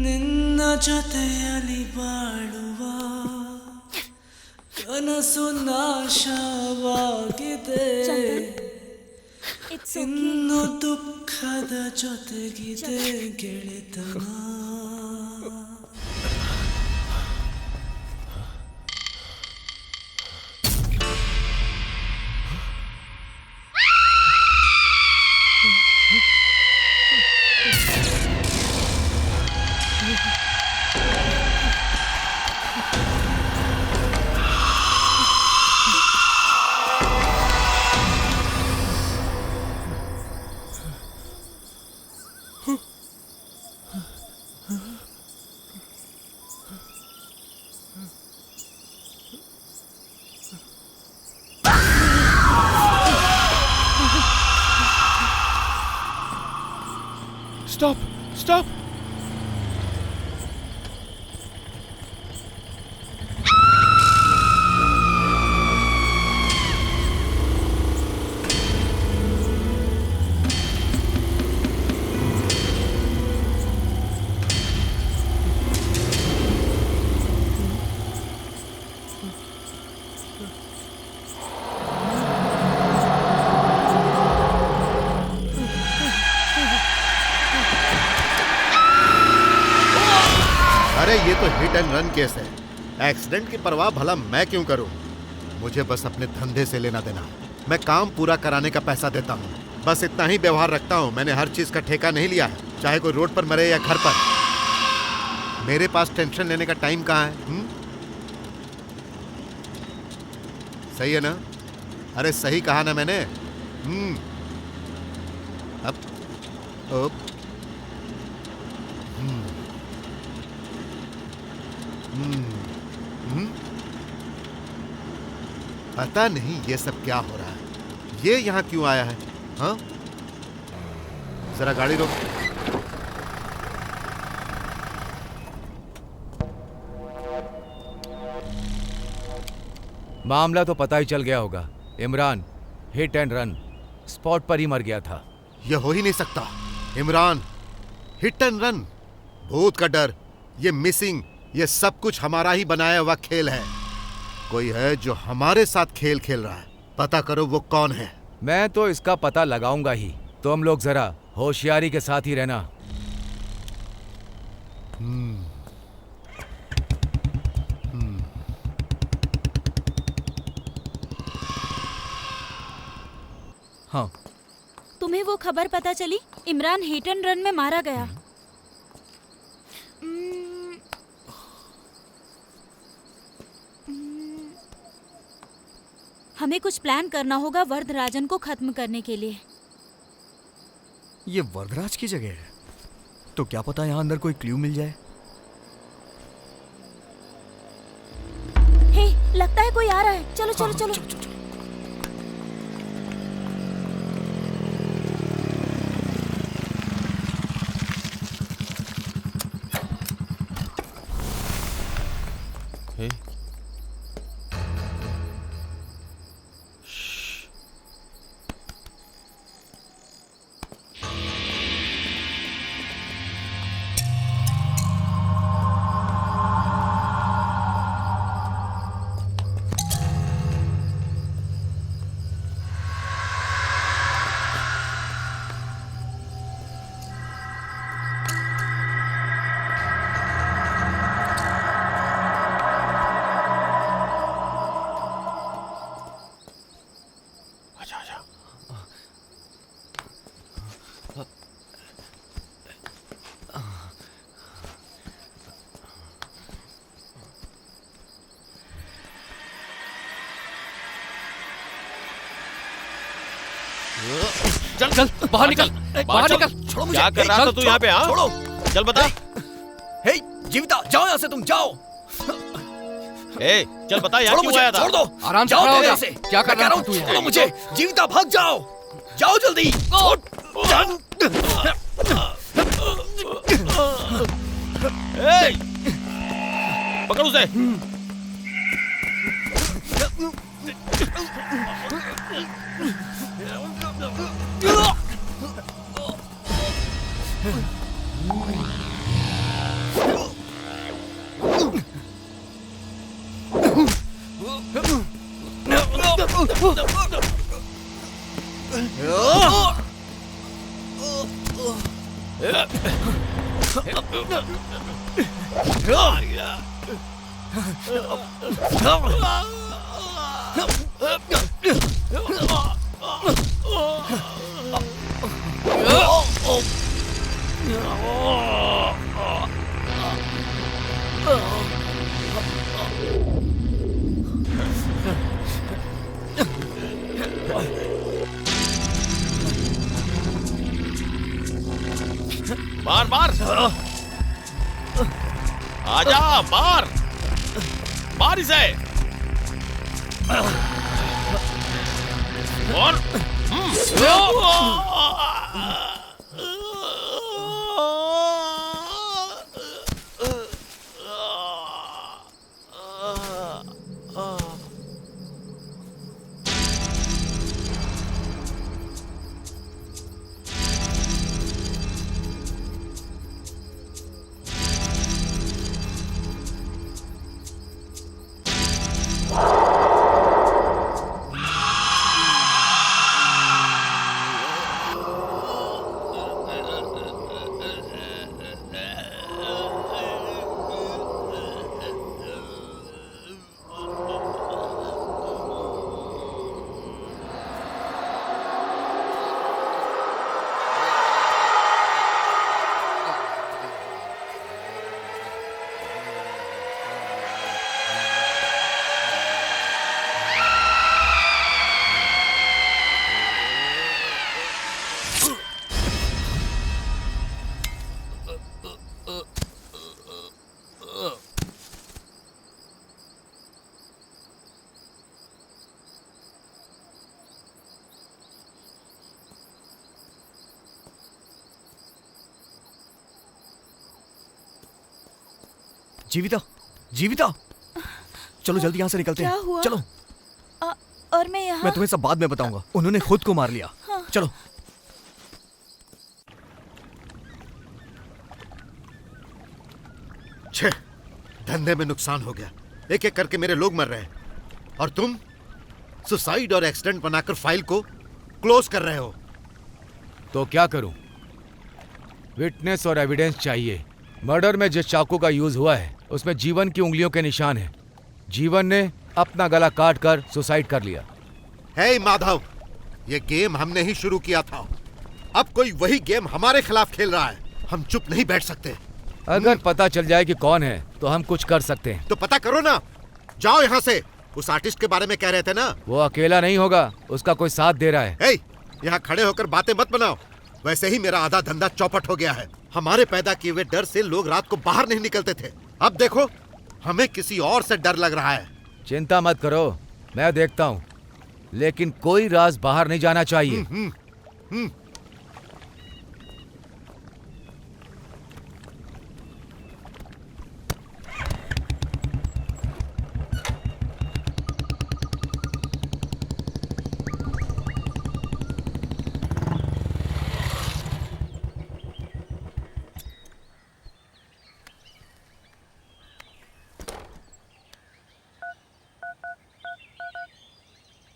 ನಿನ್ನ ಜೊತೆಯಲ್ಲಿ ಬಾಳುವ ಕನಸು ನಾಶವಾಗಿದೆ, ಇನ್ನು ದುಃಖದ ಜೊತೆಗಿದೆ ಗೆಳೆತನ. Stop, stop. अरे ये तो हिट एंड रन केस है। एक्सीडेंट की परवाह भला मैं क्यों करूं? मुझे बस अपने धंधे से लेना देना। मैं काम पूरा कराने का पैसा देता हूं, बस इतना ही व्यवहार रखता हूं। मैंने हर चीज का ठेका नहीं लिया है, चाहे कोई रोड पर मरे या घर पर। मेरे पास टेंशन लेने का टाइम कहाँ है? सही है ना? अरे सही कहा ना मैंने? अब पता नहीं ये सब क्या हो रहा है। ये यहाँ क्यों आया है? हाँ, जरा गाड़ी रोक। मामला तो पता ही चल गया होगा। Imran hit and run spot पर ही मर गया था। ये हो ही नहीं सकता। इमरान हिट एंड रन, भूत का डर, ये मिसिंग, ये सब कुछ हमारा ही बनाया हुआ खेल है। कोई है जो हमारे साथ खेल खेल रहा है। पता करो वो कौन है। मैं तो इसका पता लगाऊंगा ही। तुम लोग जरा होशियारी के साथ ही रहना। हाँ, तुम्हें वो खबर पता चली? इमरान हिट एंड रन में मारा गया। हमें कुछ प्लान करना होगा वरदराजन को खत्म करने के लिए। ये वरदराज की जगह है, तो क्या पता यहाँ अंदर कोई क्लू मिल जाए। हे, लगता है कोई आ रहा है। चलो चलो चलो, चलो, चलो, चलो। हे, चल चल बाहर निकल, बाहर निकल। छोड़ो मुझे। क्या कर रहा था तू यहाँ पे? हाँ छोड़ो। चल बता। हे जीविता, जाओ यहाँ से, तुम जाओ। ए चल बता यहाँ छोड़ो क्यों मुझे, आया था? छोड़ दो। आराम से जाओ खड़ा हो मेरे जा। यहाँ से। क्या कर मैं कह रहा रहा है तू हूँ, यहाँ? छोड़ो मुझे। जीविता भाग जाओ, जाओ जल्दी। ए, पकड़ उसे। मार मार, आजा मार, मार इसे। और जीविता, जीविता, चलो जल्दी यहाँ से निकलते हैं। क्या हुआ? चलो। और मैं यहाँ? मैं तुम्हें सब बाद में बताऊंगा। उन्होंने खुद को मार लिया। चलो। छे, धंधे में नुकसान हो गया। एक एक करके मेरे लोग मर रहे हैं और तुम सुसाइड और एक्सीडेंट बनाकर फाइल को क्लोज कर रहे हो। तो क्या करूं? विटनेस और एविडेंस चाहिए। मर्डर में जिस चाकू का यूज हुआ है उसमें जीवन की उंगलियों के निशान हैं। जीवन ने अपना गला काट कर सुसाइड कर लिया। हे माधव, ये गेम हमने ही शुरू किया था। अब कोई वही गेम हमारे खिलाफ खेल रहा है। हम चुप नहीं बैठ सकते। अगर पता चल जाए कि कौन है तो हम कुछ कर सकते हैं। तो पता करो ना। जाओ यहाँ से। उस आर्टिस्ट के बारे में कह रहे थे ना? वो अकेला नहीं होगा, उसका कोई साथ दे रहा है। हे, यहाँ खड़े होकर बातें मत बनाओ। वैसे ही मेरा आधा धंधा चौपट हो गया है। हमारे पैदा किए हुए डर से लोग रात को बाहर नहीं निकलते थे। अब देखो, हमें किसी और से डर लग रहा है। चिंता मत करो, मैं देखता हूँ, लेकिन कोई राज बाहर नहीं जाना चाहिए।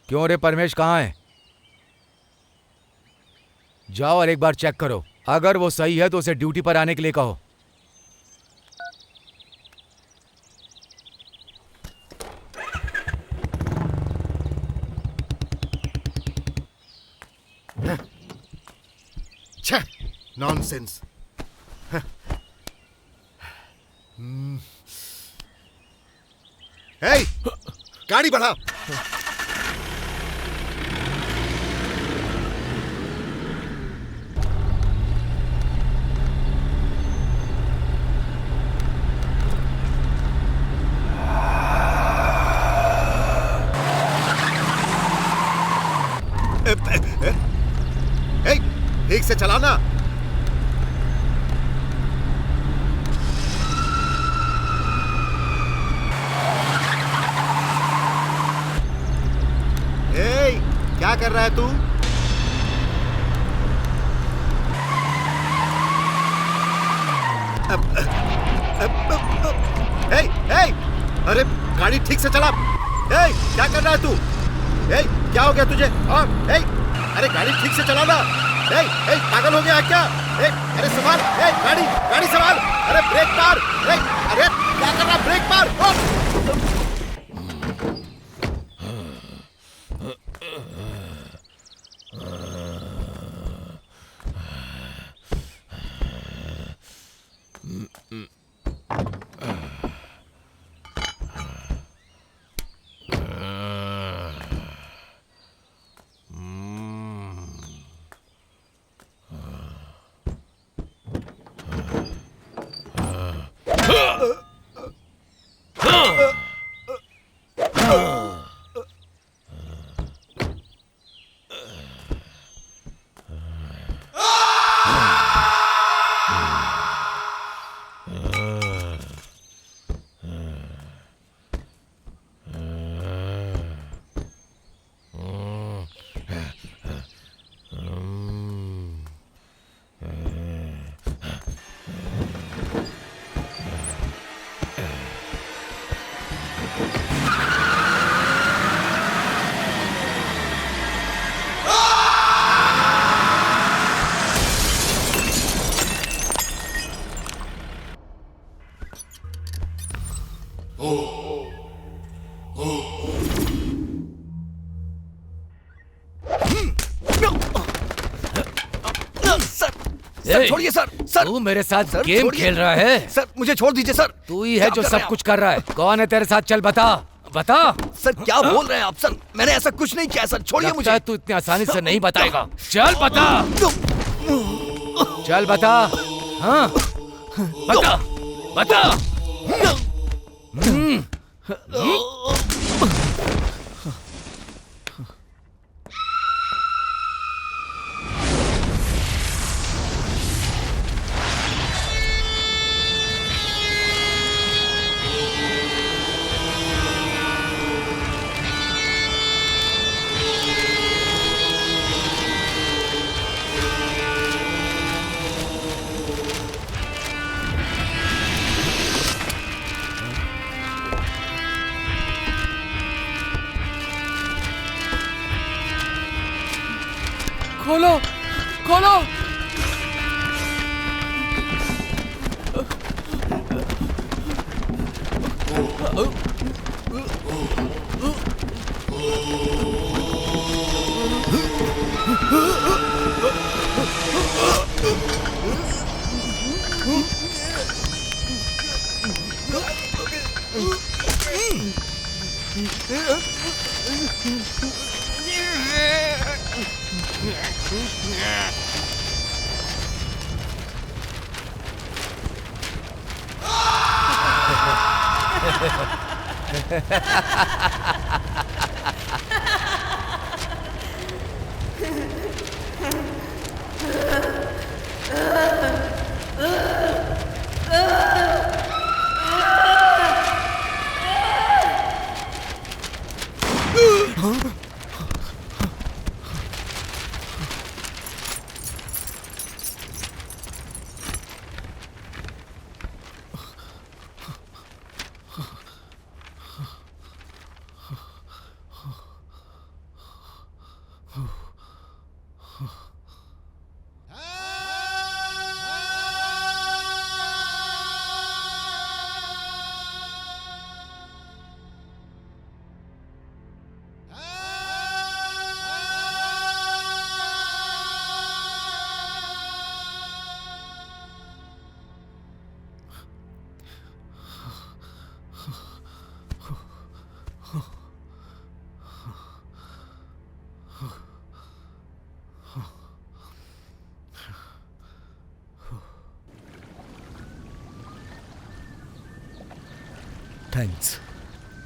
क्यों रे परमेश, कहाँ है? जाओ और एक बार चेक करो। अगर वो सही है तो उसे ड्यूटी पर आने के लिए कहो। छह, नॉनसेंस। हे, गाड़ी बढ़ा। से चलाना। ए, क्या कर रहा है तू? ए, ए, अरे गाड़ी ठीक से चला। ए, क्या कर रहा है तू? ए, क्या हो गया तुझे? हाँ, ए, अरे गाड़ी ठीक से चलाना। ए, ए, पागल हो गया क्या? ए, अरे संभाल, ए, गाड़ी संभाल। अरे ब्रेक मार। ए, अरे क्या कर रहा? ब्रेक मार। ओ! सर छोड़िए सर। सर तू मेरे साथ सर, गेम छोड़िए। खेल रहा है? सर मुझे छोड़ दीजिए सर। तू ही है क्या जो कर रहे सब हैं कुछ कर रहा है। कौन है तेरे साथ? चल बता बता। सर क्या बोल रहे हैं आप? सर मैंने ऐसा कुछ नहीं किया सर, छोड़िए लगता मुझे। है तू इतनी आसानी से नहीं बताएगा। चल बता, चल बता। हाँ बता बता। खोलो खोलो।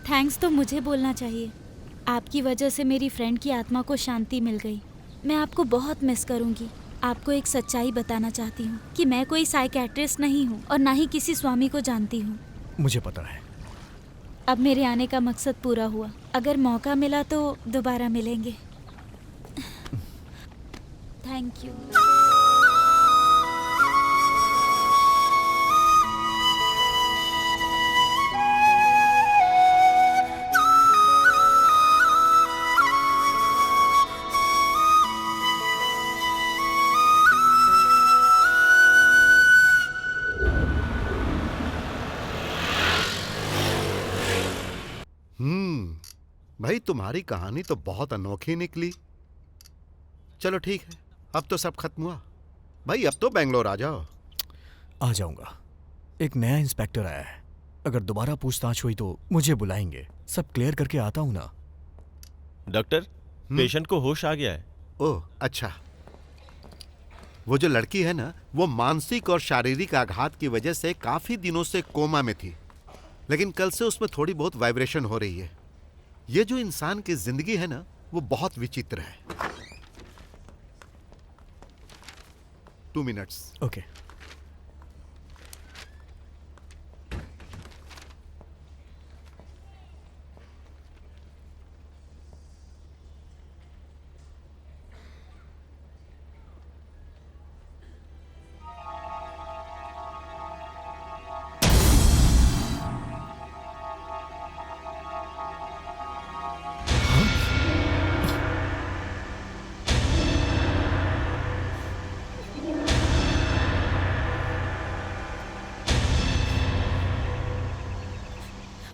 थैंक्स तो मुझे बोलना चाहिए। आपकी वजह से मेरी फ्रेंड की आत्मा को शांति मिल गई। मैं आपको बहुत मिस करूंगी। आपको एक सच्चाई बताना चाहती हूँ कि मैं कोई साइकेट्रिस्ट नहीं हूँ और ना ही किसी स्वामी को जानती हूँ। मुझे पता है। अब मेरे आने का मकसद पूरा हुआ। अगर मौका मिला तो दोबारा मिलेंगे। Thank you. भाई तुम्हारी कहानी तो बहुत अनोखी निकली। चलो ठीक है, अब तो सब खत्म हुआ। भाई अब तो बेंगलोर आ जाओ। आ जाऊंगा। एक नया इंस्पेक्टर आया है, अगर दोबारा पूछताछ हुई तो मुझे बुलाएंगे। सब क्लियर करके आता हूं ना। डॉक्टर, पेशेंट को होश आ गया है। ओह अच्छा। वो जो लड़की है ना, वो मानसिक और शारीरिक आघात की वजह से काफी दिनों से कोमा में थी, लेकिन कल से उसमें थोड़ी बहुत वाइब्रेशन हो रही है। ये जो इंसान की जिंदगी है ना, वो बहुत विचित्र है। 2 मिनट्स। ओके।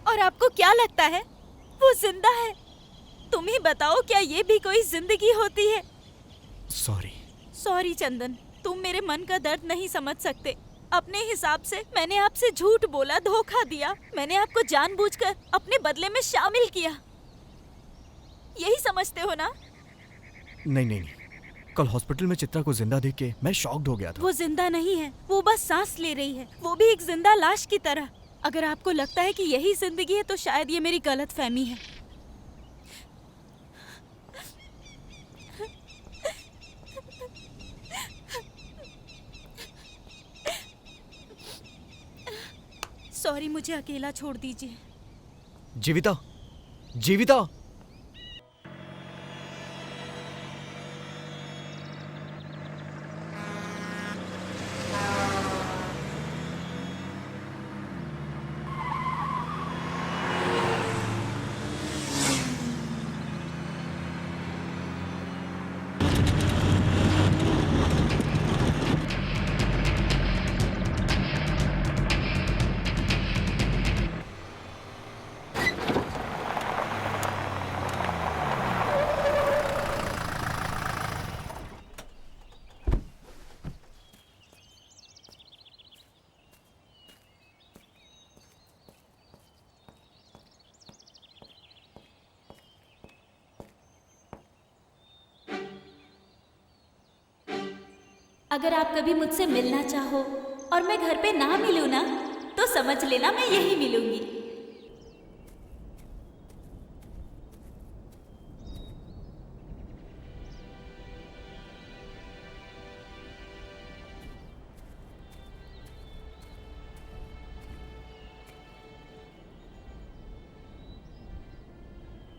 और आपको क्या लगता है वो जिंदा है? तुम ही बताओ, क्या ये भी कोई जिंदगी होती है? सॉरी। सॉरी चंदन, तुम मेरे मन का दर्द नहीं समझ सकते। अपने हिसाब से मैंने आपसे झूठ बोला, धोखा दिया। मैंने आपको जानबूझकर अपने बदले में शामिल किया। यही समझते हो ना? नहीं नहीं नहीं, कल हॉस्पिटल में चित्रा को जिंदा देख के मैं शॉक्ड हो गया था। वो जिंदा नहीं है, वो बस सांस ले रही है, वो भी एक जिंदा लाश की तरह। अगर आपको लगता है कि यही जिंदगी है तो शायद ये मेरी गलतफहमी है। सॉरी, मुझे अकेला छोड़ दीजिए। जीविता, जीविता। अगर आप कभी मुझसे मिलना चाहो और मैं घर पे ना मिलूं ना, तो समझ लेना मैं यही मिलूंगी।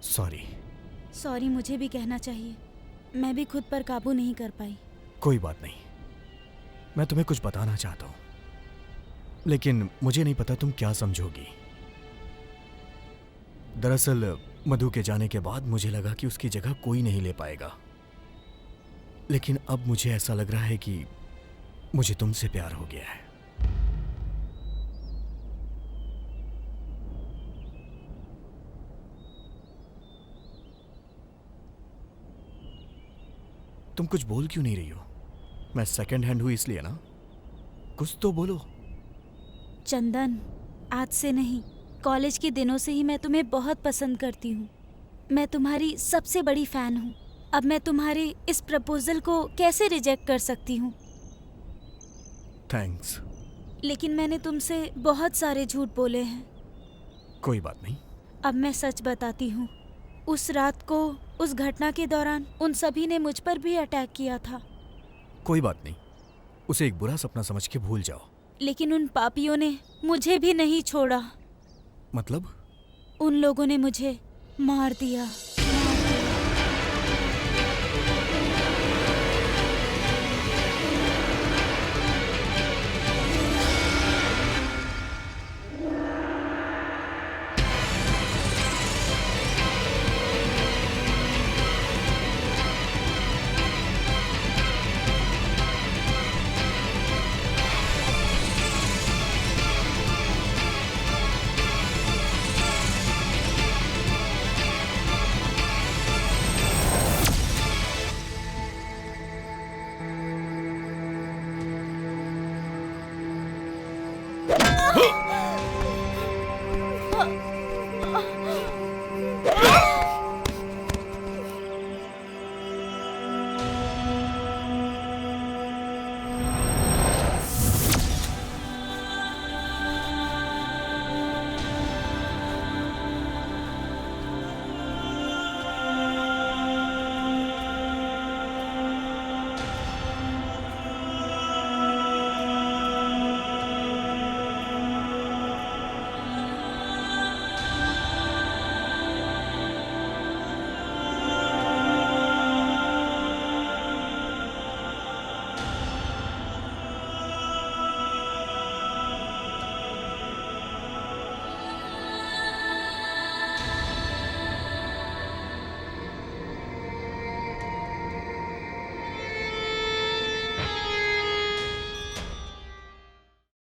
सॉरी। सॉरी मुझे भी कहना चाहिए। मैं भी खुद पर काबू नहीं कर पाई। कोई बात नहीं, मैं तुम्हें कुछ बताना चाहता हूं, लेकिन मुझे नहीं पता तुम क्या समझोगी। दरअसल मधु के जाने के बाद मुझे लगा कि उसकी जगह कोई नहीं ले पाएगा, लेकिन अब मुझे ऐसा लग रहा है कि मुझे तुमसे प्यार हो गया है। तुम कुछ बोल क्यों नहीं रही हो? मैं सेकंड हैंड हुई इसलिए ना? कुछ तो बोलो। चंदन, आज से नहीं, कॉलेज के दिनों से ही मैं तुम्हें बहुत पसंद करती हूँ। मैं तुम्हारी सबसे बड़ी फैन हूँ। अब मैं तुम्हारे इस प्रपोजल को कैसे रिजेक्ट कर सकती हूँ? थैंक्स। लेकिन मैंने तुमसे बहुत सारे झूठ बोले हैं। कोई बात नहीं। अब मैं सच बताती हूँ। उस रात को, उस घटना के दौरान उन सभी ने मुझ पर भी अटैक किया था। कोई बात नहीं, उसे एक बुरा सपना समझ के भूल जाओ। लेकिन उन पापियों ने मुझे भी नहीं छोड़ा। मतलब? उन लोगों ने मुझे मार दिया।